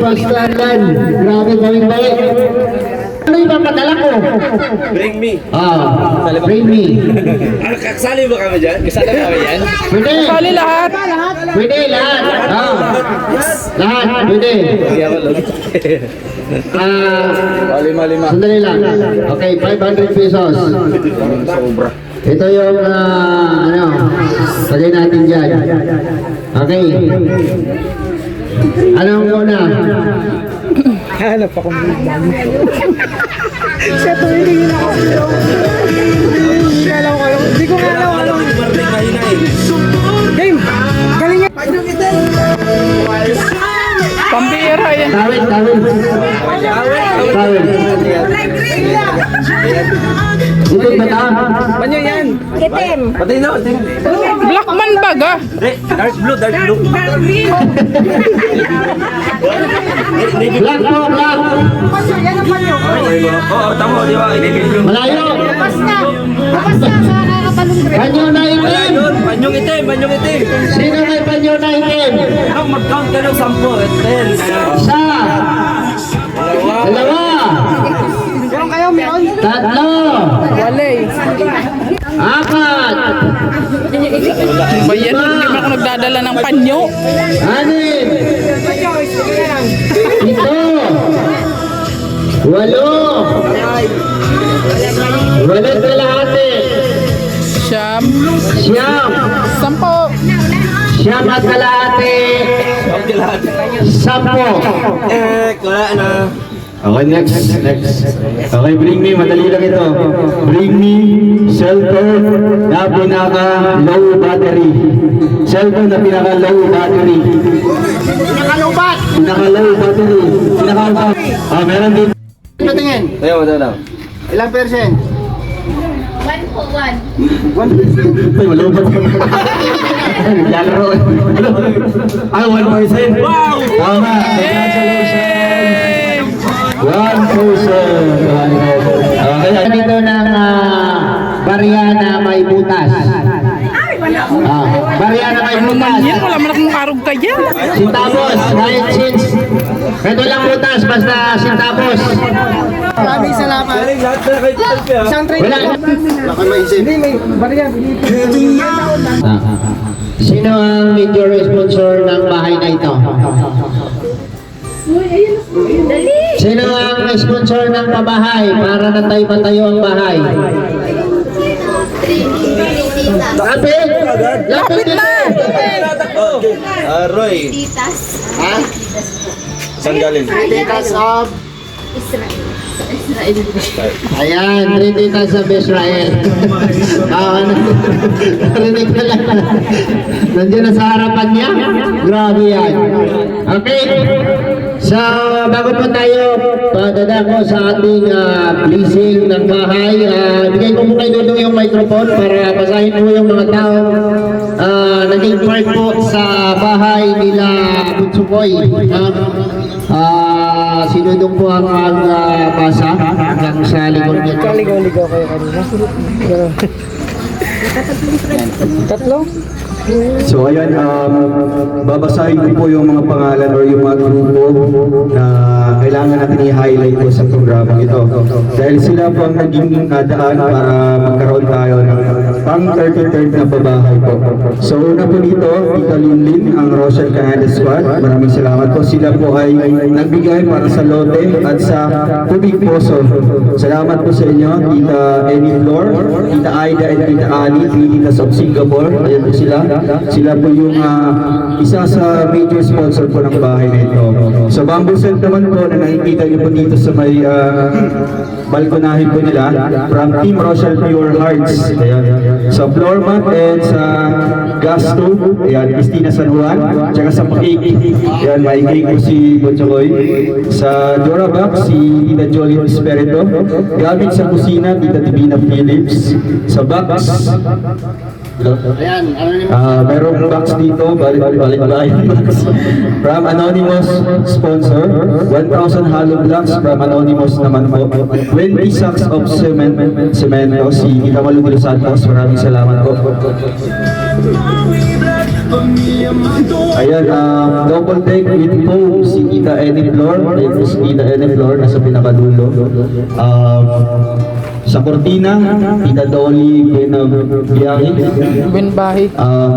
Pastalan. Grabe, bawi-bawi. Ano yung papadala ko? Bring me. Bring me. Kasali ba kami dyan? Kasali ba kami yan? Pwede. Kali lahat. Pwede, lahat. Lahat, pwede. Lima. Sandali lang. Okay, 500 pesos. Ito yung, lagay natin dyan. Okay. Anong una? Hanap ako ng Hindi ko nga alam. Game! Galing yan! Pambira yan. Tawid. Ito ba ta? Panyo yan. Itim. Patay na. Blackman baga. Dark blue. Black po, black. Oo, tamo, di ba? Malayo. Panyo na itim. Panyong itim. Sino may panyo na itim? Mag-count ka ng 10. Isa. Dalawa. Tatlo. Wale. Apat. Bayan, hindi mo ako nagdadala ng panyo. Anim. Ito. 8. 8 kalahati. Siyam. Siyam. 10. Siyam at kalahati. 10. Wala na. Okay, next. Okay, bring me, madali lang ito. Bring me cellphone na pinaka-low battery. Cellphone na pinaka-low battery. Pinaka-low battery. Pinaka-low. Meron din. Patingin. Ayaw, wala. Ilang percent? 1 po, 1. Ay, wala ba? Naglalaro. 1%. Wow! Tama. Congratulations. 1%. Okay. Dito ng barya na may butas. Barya na may butas. Yan, wala man akong karog ka dyan. Sintapos, kahit since ito lang butas, basta sintapos. Maraming salamat. Galing lahat na kay Talpe, ha? Isang train. Wala. Hindi, may barya. Sino ang major sponsor ng bahay na ito? Sino ang sponsor ng pabahay para natay matayo ang bahay? Lapit! Lapit na! Roy. Ha? Saan galing? Titas of Ayan, 3 titas of Israel. Narinig na lang. Nandiyan na sa harapan niya. Grabe yan. Okay. So, bago po tayo padadako sa ating blessing ng bahay, bigay ko po kay Dudong yung microphone para basahin po yung mga tao naging part po sa bahay nila Butsukoy. Si Dudong po ang basa hanggang sa likod niya. Kaligaw-ligaw kayo kanina. Tatlo? So ayan, babasahin ko po yung mga pangalan or yung mga grupo na kailangan natin i-highlight po sa programang ito. Dahil sila po ang naging daan para magkaroon tayo ng pang 33rd na pabahay po. So una po dito, Tita Linlin, ang Rochelle Canada Squad. Maraming salamat po. Sila po ay nagbigay para sa lote at sa tubig poso. Salamat po sa inyo, Tita Annie Flor, Tita Aida and Tita Ali, Tita of Singapore. Ayan po sila. Sila po yung isa sa major sponsor po ng bahay na ito. So bamboo set naman po na nakikita niyo po dito sa may balkonahin po nila from Team Rochelle Pure Hearts. Ayan. Sa floor mat and sa gas stove, ayan, Christina San Juan, tsaka sa cake. Ayan, may cake po si Bonchokoy. Sa Durabox, si Tita Jolie Espirito. Gamit sa kusina, Tita Divina Phillips. Sa box, merong box dito, balik box. From Anonymous sponsor, 1,000 hollow blocks from Anonymous naman po. 20 sacks of cemento, si Tita Malu de los Santos. Maraming salamat po. Ayan, double deck with foam, si Tita Annie Flor. Ayan po si Tita Annie Flor, nasa pinakadulo. Sa Cortina, Tita Dolly Benbiyahe. Benbahi.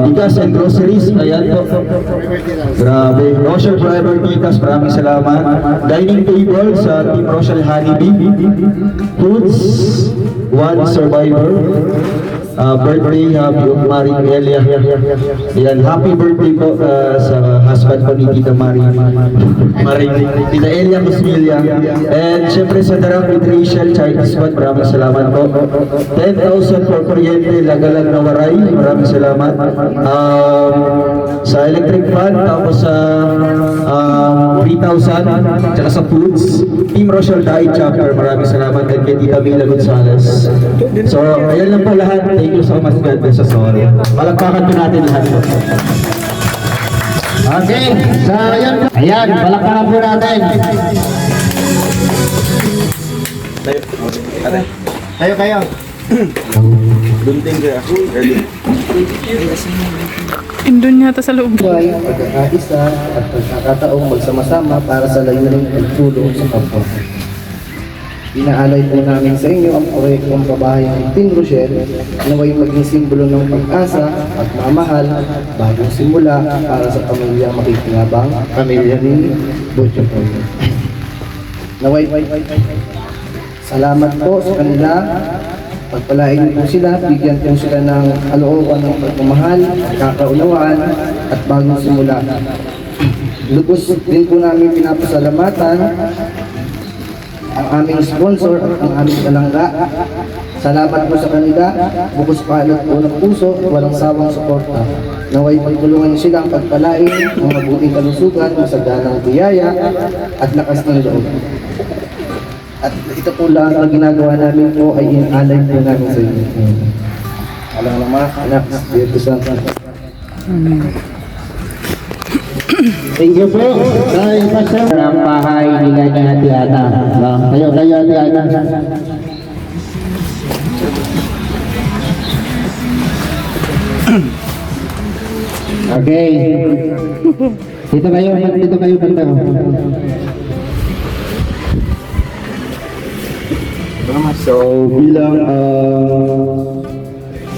Titas and Groceries, ayan po. Grabe. Rochelle Driver Titas, maraming salamat. Dining table sa Team Rochelle Honeybee. Foods, One Survivor. Birthday of Marie Elia. Ayan, happy birthday po sa husband ko ni Tita Marie. Tita Elia Cosmilia. And syempre sa Darang with Rachel, Chinese Squad, maraming salamat po. 10,000 for kuryente, Lagalag na Waray, maraming salamat. Sa electric fan, tapos sa 3,000, tsaka sa foods, Team Rochelle Diet Chapter, maraming salamat. And kay Tita Mila Gonzalez. So, ayan lang po lahat. Thank you so much, God bless us all. Palagpakan po natin lahat. Okay, so ayan, palakpakan po natin. Kayo. Dunting kaya. Ready? Indun yata sa loob. Buhay, pagkakaisa at pagkakataong magsama-sama para sa layuning pagtulong sa kapwa. Inaalay po namin sa inyo ang proyektong pabahay ng Team Rochelle na may maging simbolo ng pag-asa at mamahal bagong simula para sa pamilya makikinabang, pamilya ni Bonchokoy. Naway, salamat po sa kanila. Pagpalain po sila, bigyan po sila ng kalooban ng pagmamahal, kakaunawaan at bagong simula. Lubos din po namin pinapasalamatan ang aming sponsor at ang aming kalangga. Salamat po sa kanila, bukos palad po ng puso at walang sawang suporta. Naway pagtulungan niyo silang pagpalain ng mabuting kalusugan, masaganang biyaya at lakas ng loob. At ito po lang ang ginagawa namin po ay inalay po namin sa inyo. Alam naman, anak, Espiritu Santo. Thank you po. Dahil pasal ang bahay nila ni Ate Ana. Kayo, Ate Ana. Okay. Dito kayo banda. So bilang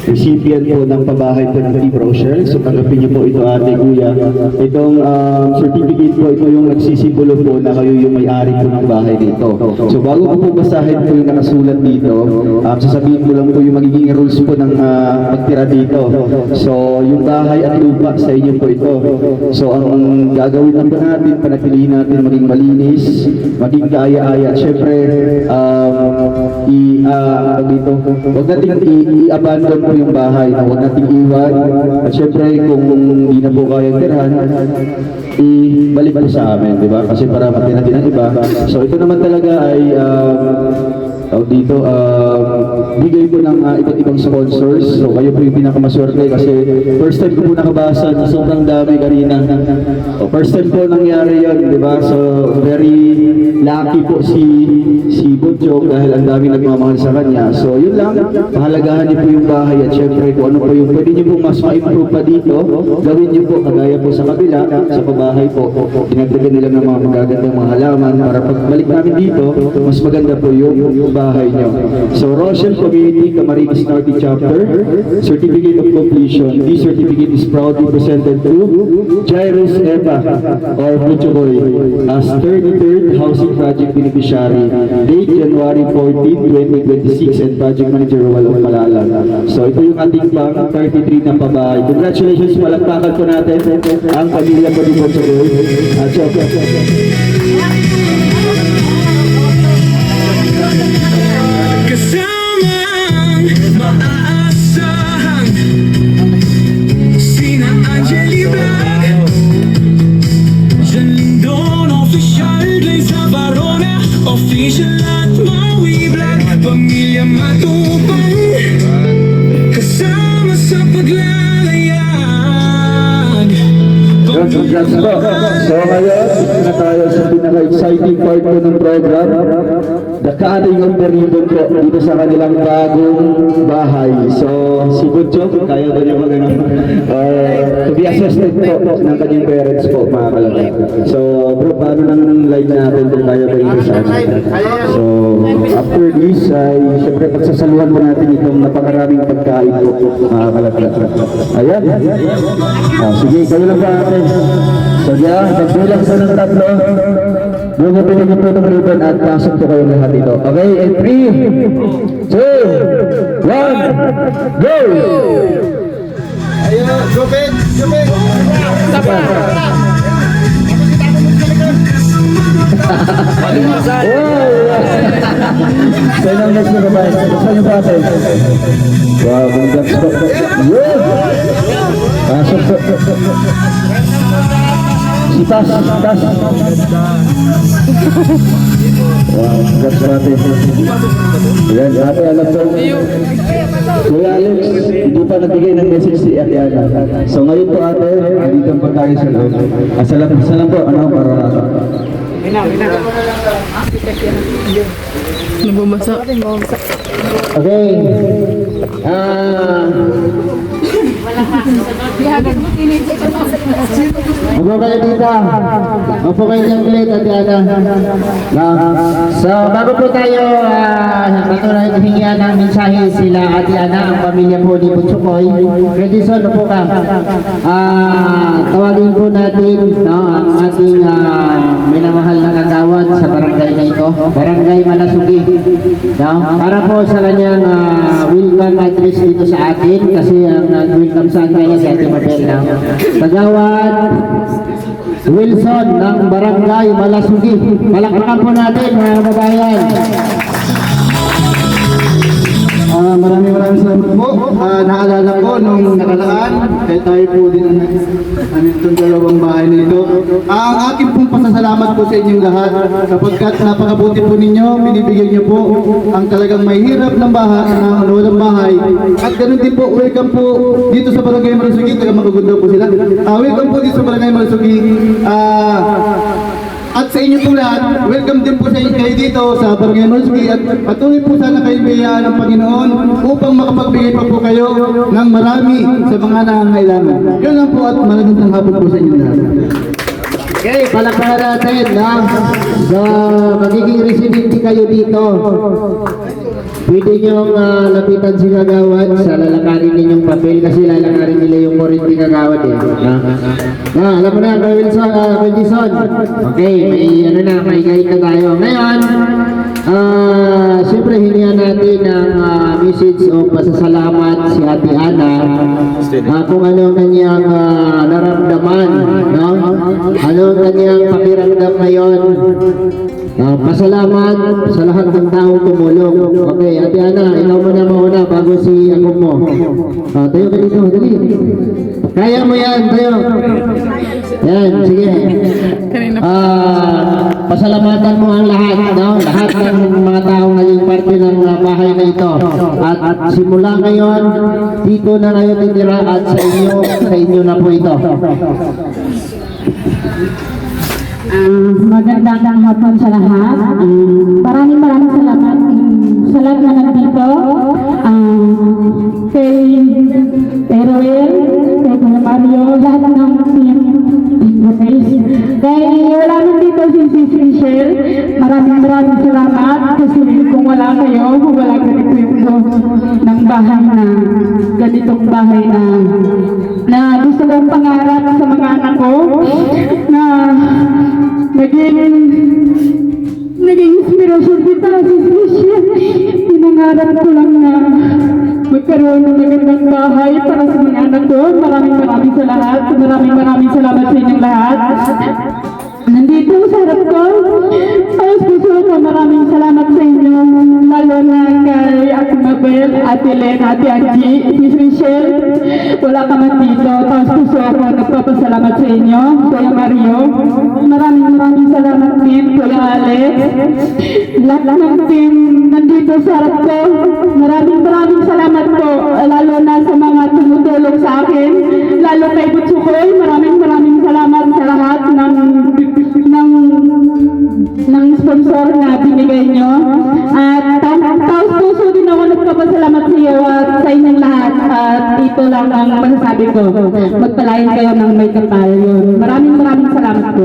recipient po ng pabahay po ng Team Rochelle, so tanggapin niyo po ito ate kuya. Itong certificate po, ito yung nagsisimbolo po na kayo yung may-ari po ng bahay dito. So bago ko po basahin po yung nakasulat dito, sasabihin ko lang po yung magiging rules po ng pagtira dito. So yung bahay at lupa sa inyo po ito. So ang gagawin lang po natin, panatilihin natin maging malinis, maging kaaya-aya. At syempre, huwag natin i-abandon po yung bahay, na huwag nating iwan. At syempre, kung hindi na po kayang tirahan, ibalik po sa amin, di ba? Kasi para matira din ang iba. So ito naman talaga ay dito, bigay po ng iba't ibang sponsors. So kayo po yung pinakamaswerte kasi first time ko po nakabasa na sobrang dami kanina. First time po nangyari yun, di ba? So very lucky po si Bonchok dahil ang dami nagmamahal sa kanya. So yun lang, pahalagahan niyo po yung bahay at syempre kung ano po yung pwede niyo po mas ma-improve pa dito, gawin niyo po kagaya po sa kabila, sa pabahay po. Dinagdagan nila ng mga magagandang mga halaman para pagbalik namin dito, mas maganda po yung bahay nyo. So Rochelle Community Camarines Norte Chapter, Certificate of Completion. This certificate is proudly presented to Jairus Eva or Butchoboy as 33rd Housing Project Beneficiary. Date January 14, 2026 and Project Manager Roel of Malala. So ito yung ating pang 33 na pabahay. Congratulations, palakpakan po natin ang pamilya po ni Butchoboy. Kasamang maaasahan sina Angeli Blag, Jan Lindon, official Glaze Barona, official at Maui Blag, pamilya matupang kasama sa paglalayag. Congrats po. So ngayon, na tayo sa pinaka-exciting part po ng program. The cutting of the ribbon po dito sa kanilang bagong bahay. So, si Butchok, kaya ba niyo mag to be assisted po ng kanyang parents po, mga kalagay. So, bro, paano lang ng live natin kung kaya ba ito sa atin? So, after this, ay syempre pagsasaluhan po natin itong napakaraming pagkain po, mga kalagay. Ayan. Sige, kayo lang ba atin? So, yeah, nagbilang sa ng tatlo. Buong pinigit po itong ribbon at pasok po kayo lahat dito. Okay, and 3, 2, 1, go! Ayun, Jupin! Jupin! Sa'yo lang next na kamay. Saan yung patay? Wow, congrats po. Yun! Pasok po. Si Tas. Wow, congrats natin. Yan, ate, alam po. Kuya Alex, hindi pa nabigay ng message si Ate Ana. So ngayon po ate, dito ang pagkain sa loob. Salam po, ano, para... Nabumasa. Okay. Upo kayo dito. Upo kayo ng plate at So, bago po tayo patuloy hingian ng mensahe sila Ate Ana, ang pamilya po ni Butchoboy. Edison, upo ka. Tawagin po natin ang ating minamahal na kagawad sa barangay na ito, Barangay Malasugi. Para po sa kanyang welcome address dito sa atin kasi ang welcome sa atin si Ate Mabel. Kagawad Wilson ng Barangay Malasugi. Palakpakan po natin mga kababayan. Maraming salamat po. Naalala ko nung nakalaan, kaya tayo po din ang itong dalawang bahay na ito. Ang aking pong pasasalamat po sa inyong lahat sapagkat napakabuti po ninyo, binibigyan niyo po ang talagang may hirap ng bahay, walang bahay. At ganun din po, welcome po dito sa Barangay Malasugi. Taga Magagunda po sila. Welcome po dito sa Barangay Malasugi. At sa inyo po lahat, welcome din po sa inyo kayo dito sa Barangay Malasugi at patuloy po sana kayo biyayaan ng Panginoon upang makapagbigay pa po kayo ng marami sa mga nangangailangan. Yun lang po at magandang hapon po sa inyo lahat. Okay, palakpakan natin so magiging residente kayo dito. Pwede niyong lapitan si kagawad sa lalakarin ninyong papel kasi lalakarin nila yung kurente kagawad eh. Alam mo na, Wilson. Okay, may guide na tayo. Ngayon, siyempre hinihan natin ang message o pasasalamat si Ate Ana kung ano ang kanyang naramdaman, no? Ano ang kanyang pakiramdam ngayon. Pasalamat sa lahat ng taong tumulong. Okay, Ate Ana, ikaw mo na mauna bago si ako mo. Tayo ka dito, dali. Kaya mo yan, tayo. Yan, sige. Pasalamatan mo ang lahat, no? Lahat ng mga taong naging parte ng bahay na ito. At simula ngayon, dito na kayo titira at sa inyo na po ito. Magandang hapon sa lahat. Maraming salamat sa lahat na nandito. Kay Roel, kay Kuya Mario, lahat ng team. Kaya wala nang dito si Michelle. Maraming salamat kasi kung wala kayo, kung wala ganito yung bahay na ganitong bahay na gusto kong pangarap sa mga anak ko na naging inspirasyon kita sa Christian. Pinangarap ko lang na magkaroon ng magandang bahay para sa mga anak ko. Maraming sa lahat. Maraming salamat sa inyong lahat. Nandito sa harap ko. Tapos puso ko, maraming salamat sa inyo. Lalo na kay Ate Mabel, Ate Len, Ate Angie, Miss Michelle. Wala ka man dito. Tapos puso ko, nagpapasalamat sa inyo. Kuya Mario. Maraming salamat din. Kuya Alex. Lahat ng team nandito sa harap ko. Maraming salamat po. Lalo na sa mga tumutulong sa akin. Lalo kay Butsukoy. Maraming salamat sa lahat ng sponsor na binigay nyo. At taos puso din ako nagpapasalamat sa iyo at sa inyong lahat. At ito lang ang masasabi ko. Magpalain kayo ng may kapal yun. Maraming salamat po.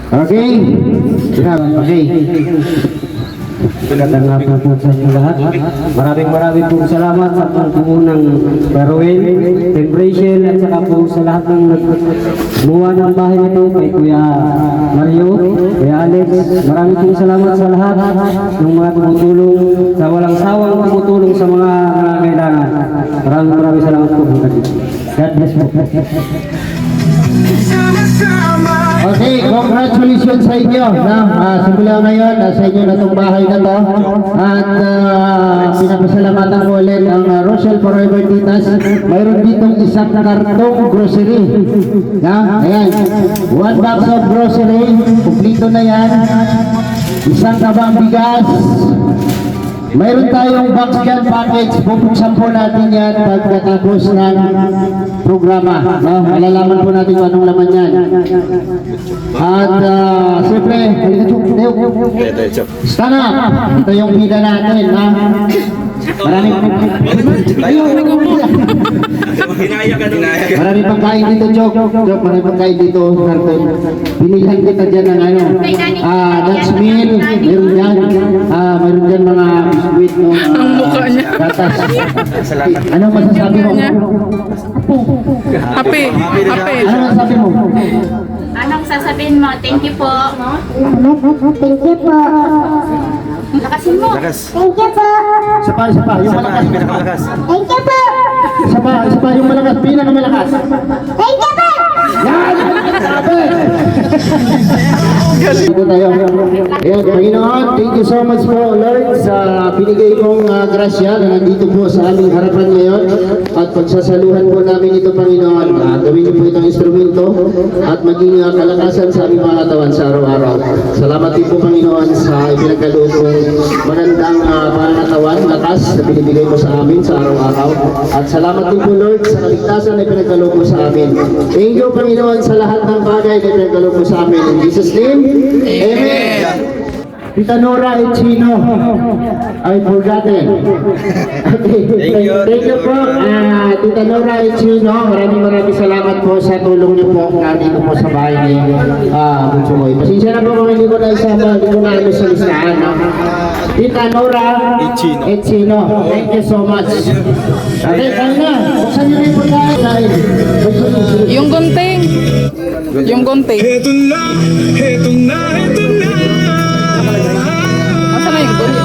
Okay. Okay. Magandang hapon po sa inyo lahat. Maraming pong salamat sa pagbuo ng Baruel, Team Rachel, at saka po sa lahat ng gumawa ng bahay nito kay Kuya Mario, Kuya Alex. Maraming pong salamat sa lahat ng mga tumutulong, sa walang sawang tumutulong sa mga kailangan. Maraming salamat po. God bless po. Okay, congratulations sa inyo na simula ngayon sa inyo na itong bahay na to at pinapasalamatan ko ulit ang Rochelle Forever Titas. Mayroon ditong isang kartong grocery ayan, 1 box of grocery, kumplito na yan, isang tabang bigas. Mayroon tayong box can package, bubuksan po natin yan pagkatapos ng programa. Malalaman po natin kung anong laman yan. At siyempre, stand up! Ito yung bida natin. Maraming pagkain dito, Jok. Maraming pagkain dito, Carton. Binilhan kita dyan ng lunch meal. Meron dyan. Meron dyan mga biskuit, no? Gatas. Anong masasabi mo? Happy. Anong masasabi mo? Anong sasabihin mo? Thank you po. Thank you po. Lakasin mo. Thank you po. Isa pa. Yung malakas. Thank you po. Isa pa. Yung malakas. Pinakamalakas. Thank you po. Yan! Sabi! Ito tayo. Ayan, Panginoon, thank you so much po, Lord, sa binigay mong grasya na nandito po sa aming harapan ngayon. At pagsasaluhan po namin ito, Panginoon. Gawin niyo po itong instrumento at maging kalakasan sa aming mga katawan sa araw-araw. Salamat din po, Panginoon, sa ipinagkaloob kong magandang pangatawan, lakas na binibigay mo sa amin sa araw-araw. At salamat din po, Lord, sa kaligtasan na ipinagkaloob mo sa amin. Thank you, Panginoon, sa lahat ng bagay na ipinagkaloob mo sa amin. In Jesus' name, Amen. Tita Nora and Chino, I forgotten. Okay, thank you po. Tita Nora and Chino, maraming salamat po sa tulong niyo po nandito po sa bahay ni Butsukoy. Pasensya na po kung hindi ko na isama, hindi ko na ano sa listahan. Tita Nora and Chino, thank you so much. Okay, kaya na. Buksan niyo rin po tayo. Yung gunting. Eto na. Asan na yung gunting?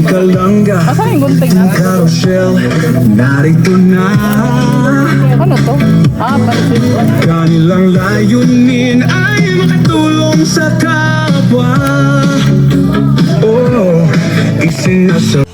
Kalangga, Asan na yung gunting natin? Rochelle, narito na. Ano to? Pansin. Kanilang layunin ay makatulong sa kapwa. Oh, isinasa